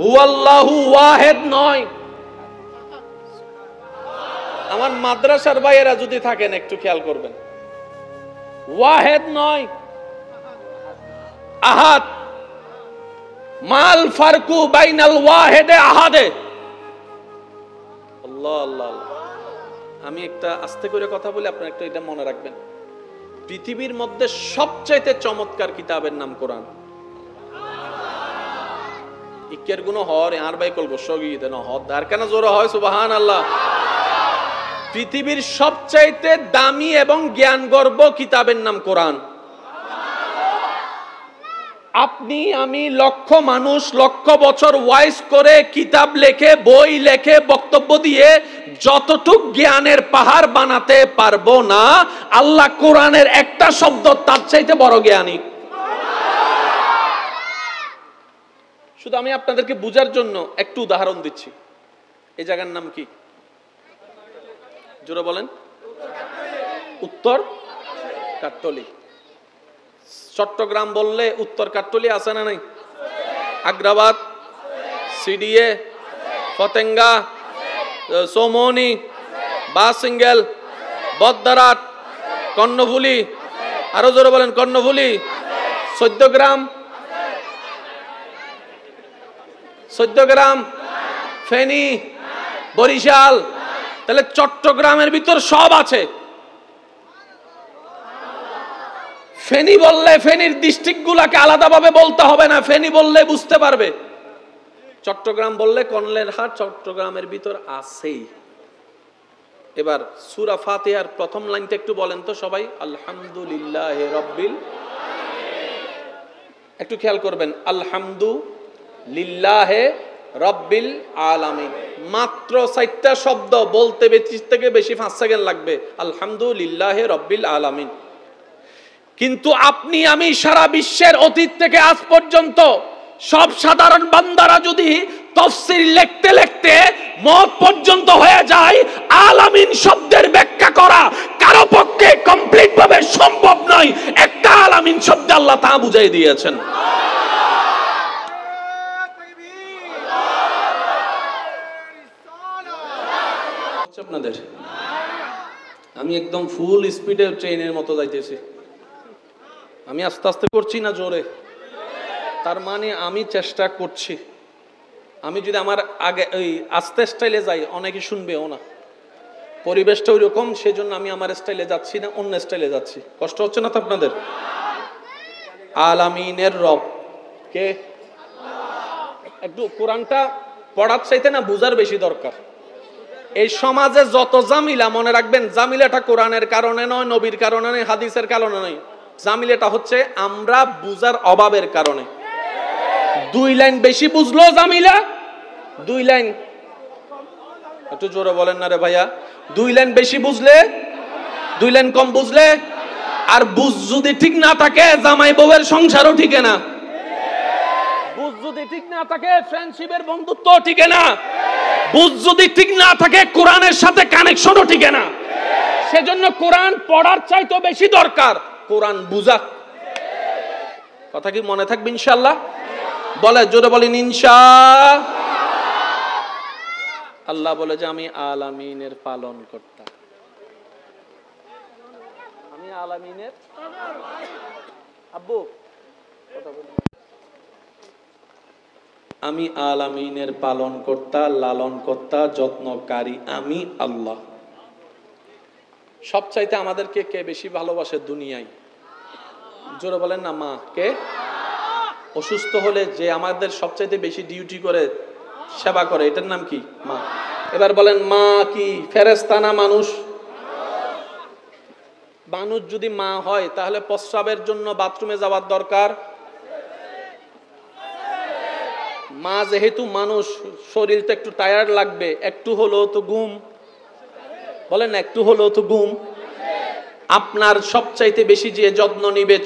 হুয়াল্লাহু ওয়াহিদ নয়। আমার মাদ্রাসার ভাইয়েরা যদি থাকেন একটু খেয়াল করবেন, ওয়াহিদ নয়, আহাদ। মাল ফারকু বাইনাল ওয়াহিদে আহাদে। আল্লাহ আল্লাহ। আমি একটা আস্তে করে কথা বলি, আপনারা একটু এটা মনে রাখবেন। পৃথিবীর মধ্যে সবচাইতে চমৎকার কিতাবের নাম কোরআন। ইকের গুণ হর আর ভাই কল গোসগি দেন হদ আর কেন জোরে হয় সুবহানাল্লাহ। পৃথিবীর সবচাইতে দামি এবং জ্ঞানগর্ভ কিতাবের নাম কোরআন। আপনি আমি লক্ষ মানুষ লক্ষ বছর ওয়াইজ করে কিতাব লেখে, বই লেখে, বক্তব্য দিয়ে যতটুক জ্ঞানের পাহাড় বানাতে পারবো না, আল্লাহ কোরআনের একটা শব্দ তার চাইতে বড় জ্ঞানী। শুধু আমি আপনাদেরকে বুঝার জন্য একটু উদাহরণ দিচ্ছি। এই জায়গার নাম কি? জোরে বলেন। উত্তর কাট্টলি। চট্টগ্রাম বললে উত্তর কাট্টলি আছে না নাই? আগ্রাবাদ, সিডিএ, ফতেঙ্গা, সোমনি, বাসিঙ্গেল, বদ্দারাট, কর্ণফুলি, আরো জোরে বলেন কর্ণফুলি, 14 গ্রাম, 14 গ্রাম, ফেনী, বরিশাল। তাহলে চট্টগ্রামের ভিতর সব আছে। ফেনী বললে ফেনীর ডিস্ট্রিক্ট গুলাকে আলাদাভাবে বলতে হবে না, ফেনী বললে বুঝতে পারবে। চট্টগ্রাম বললে কর্ণেরহাট চট্টগ্রামের ভিতর আছেই। এবার সূরা ফাতিহার প্রথম লাইনটা একটু বলেন তো সবাই, আলহামদুলিল্লাহি রাব্বিল। একটু খেয়াল করবেন, আলহামদুলিল্লাহি রাব্বিল আলামিন। মাত্র 4টা শব্দ বলতে থেকে বেশি 5 সেকেন্ড লাগবে, আলহামদুলিল্লাহি রাব্বিল আলামিন। কিন্তু আপনি আমি সারা বিশ্বের অতীত থেকে আজ পর্যন্ত সব সাধারণ বান্দারা যদি তাফসীর লিখতে লিখতে মওত পর্যন্ত হয়ে যায়, আলামিন শব্দের ব্যাখ্যা করা কারো পক্ষে কমপ্লিট ভাবে সম্ভব নয়। একটা আলামিন শব্দ আল্লাহ তা বুঝাই দিয়েছেন। আপনাদের আমি একদম ফুল স্পিডে ট্রেনের মতো যাইতেছি। আমি আস্তে আস্তে করছি না জোরে, তার মানে আমি চেষ্টা করছি। আমি যদি আমার আগে ওই আস্তে স্টাইলে যাই অনেকে শুনবেও না, পরিবেশটা ওই রকম, সেজন্য আমি আমার স্টাইলে যাচ্ছি না, অন্য স্টাইলে যাচ্ছি। কষ্ট হচ্ছে না তো আপনাদের? আলামিনের রব কে? একটু কোরআনটা পড়ার চাইতে না বুঝার বেশি দরকার। এই সমাজে যত জামিলা, মনে রাখবেন জামিলাটা কোরআনের কারণে নয়, নবীর কারণে নয়, হাদিসের কারণে নয়। জামিলাটা হচ্ছে আমরা বুঝার অভাবের কারণে। 2 লাইন বেশি বুঝলো জামিলা, 2 লাইন, একটু জোরে বলেন না রে ভাইয়া, 2 লাইন বেশি বুঝলে, 2 লাইন কম বুঝলে। আর বুঝ যদি ঠিক না থাকে জামাই বউয়ের সংসারও ঠিকে না। বুঝ যদি ঠিক না থাকে ফ্রেন্ডশিপের বন্ধুত্ব ঠিকে না। বুঝ যদি ঠিক না থাকে কোরআনের সাথে কানেকশনও ঠিকে না। সেজন্য কোরআন পড়ার চাইতে বেশি দরকার কোরআন বুঝা। কথা কি মনে থাকবে ইনশাআল্লাহ? বলে জোরে বলেন ইনশাআল্লাহ। আল্লাহ বলে যে আমি আলামিনের পালন কর্তা। আমি আলামিনের আব্বু কথা বলুন। আমি আলামিনের পালনকর্তা, লালনকর্তা, যত্নকারী আমি আল্লাহ। সবচাইতে আমাদেরকে কে বেশি ভালোবাসে দুনিয়ায়? জোরে বলেন না, মা। কে? অসুস্থ হলে যে আমাদের সবচাইতে বেশি ডিউটি করে, সেবা করে, এটার নাম কি? মা। এবার বলেন, মা কি ফেরেশতা না মানুষ? মানুষ যদি মা হয় তাহলে প্রস্রাবের জন্য বাথরুমে যাওয়ার দরকার? মা যেহেতু মানুষ, শরীর তো একটু টায়ার্ড লাগবে, একটু হলেও তো ঘুম, বলেন একটু হলেও তো ঘুম। আপনার সবচাইতে বেশি যে যত্ন নিবে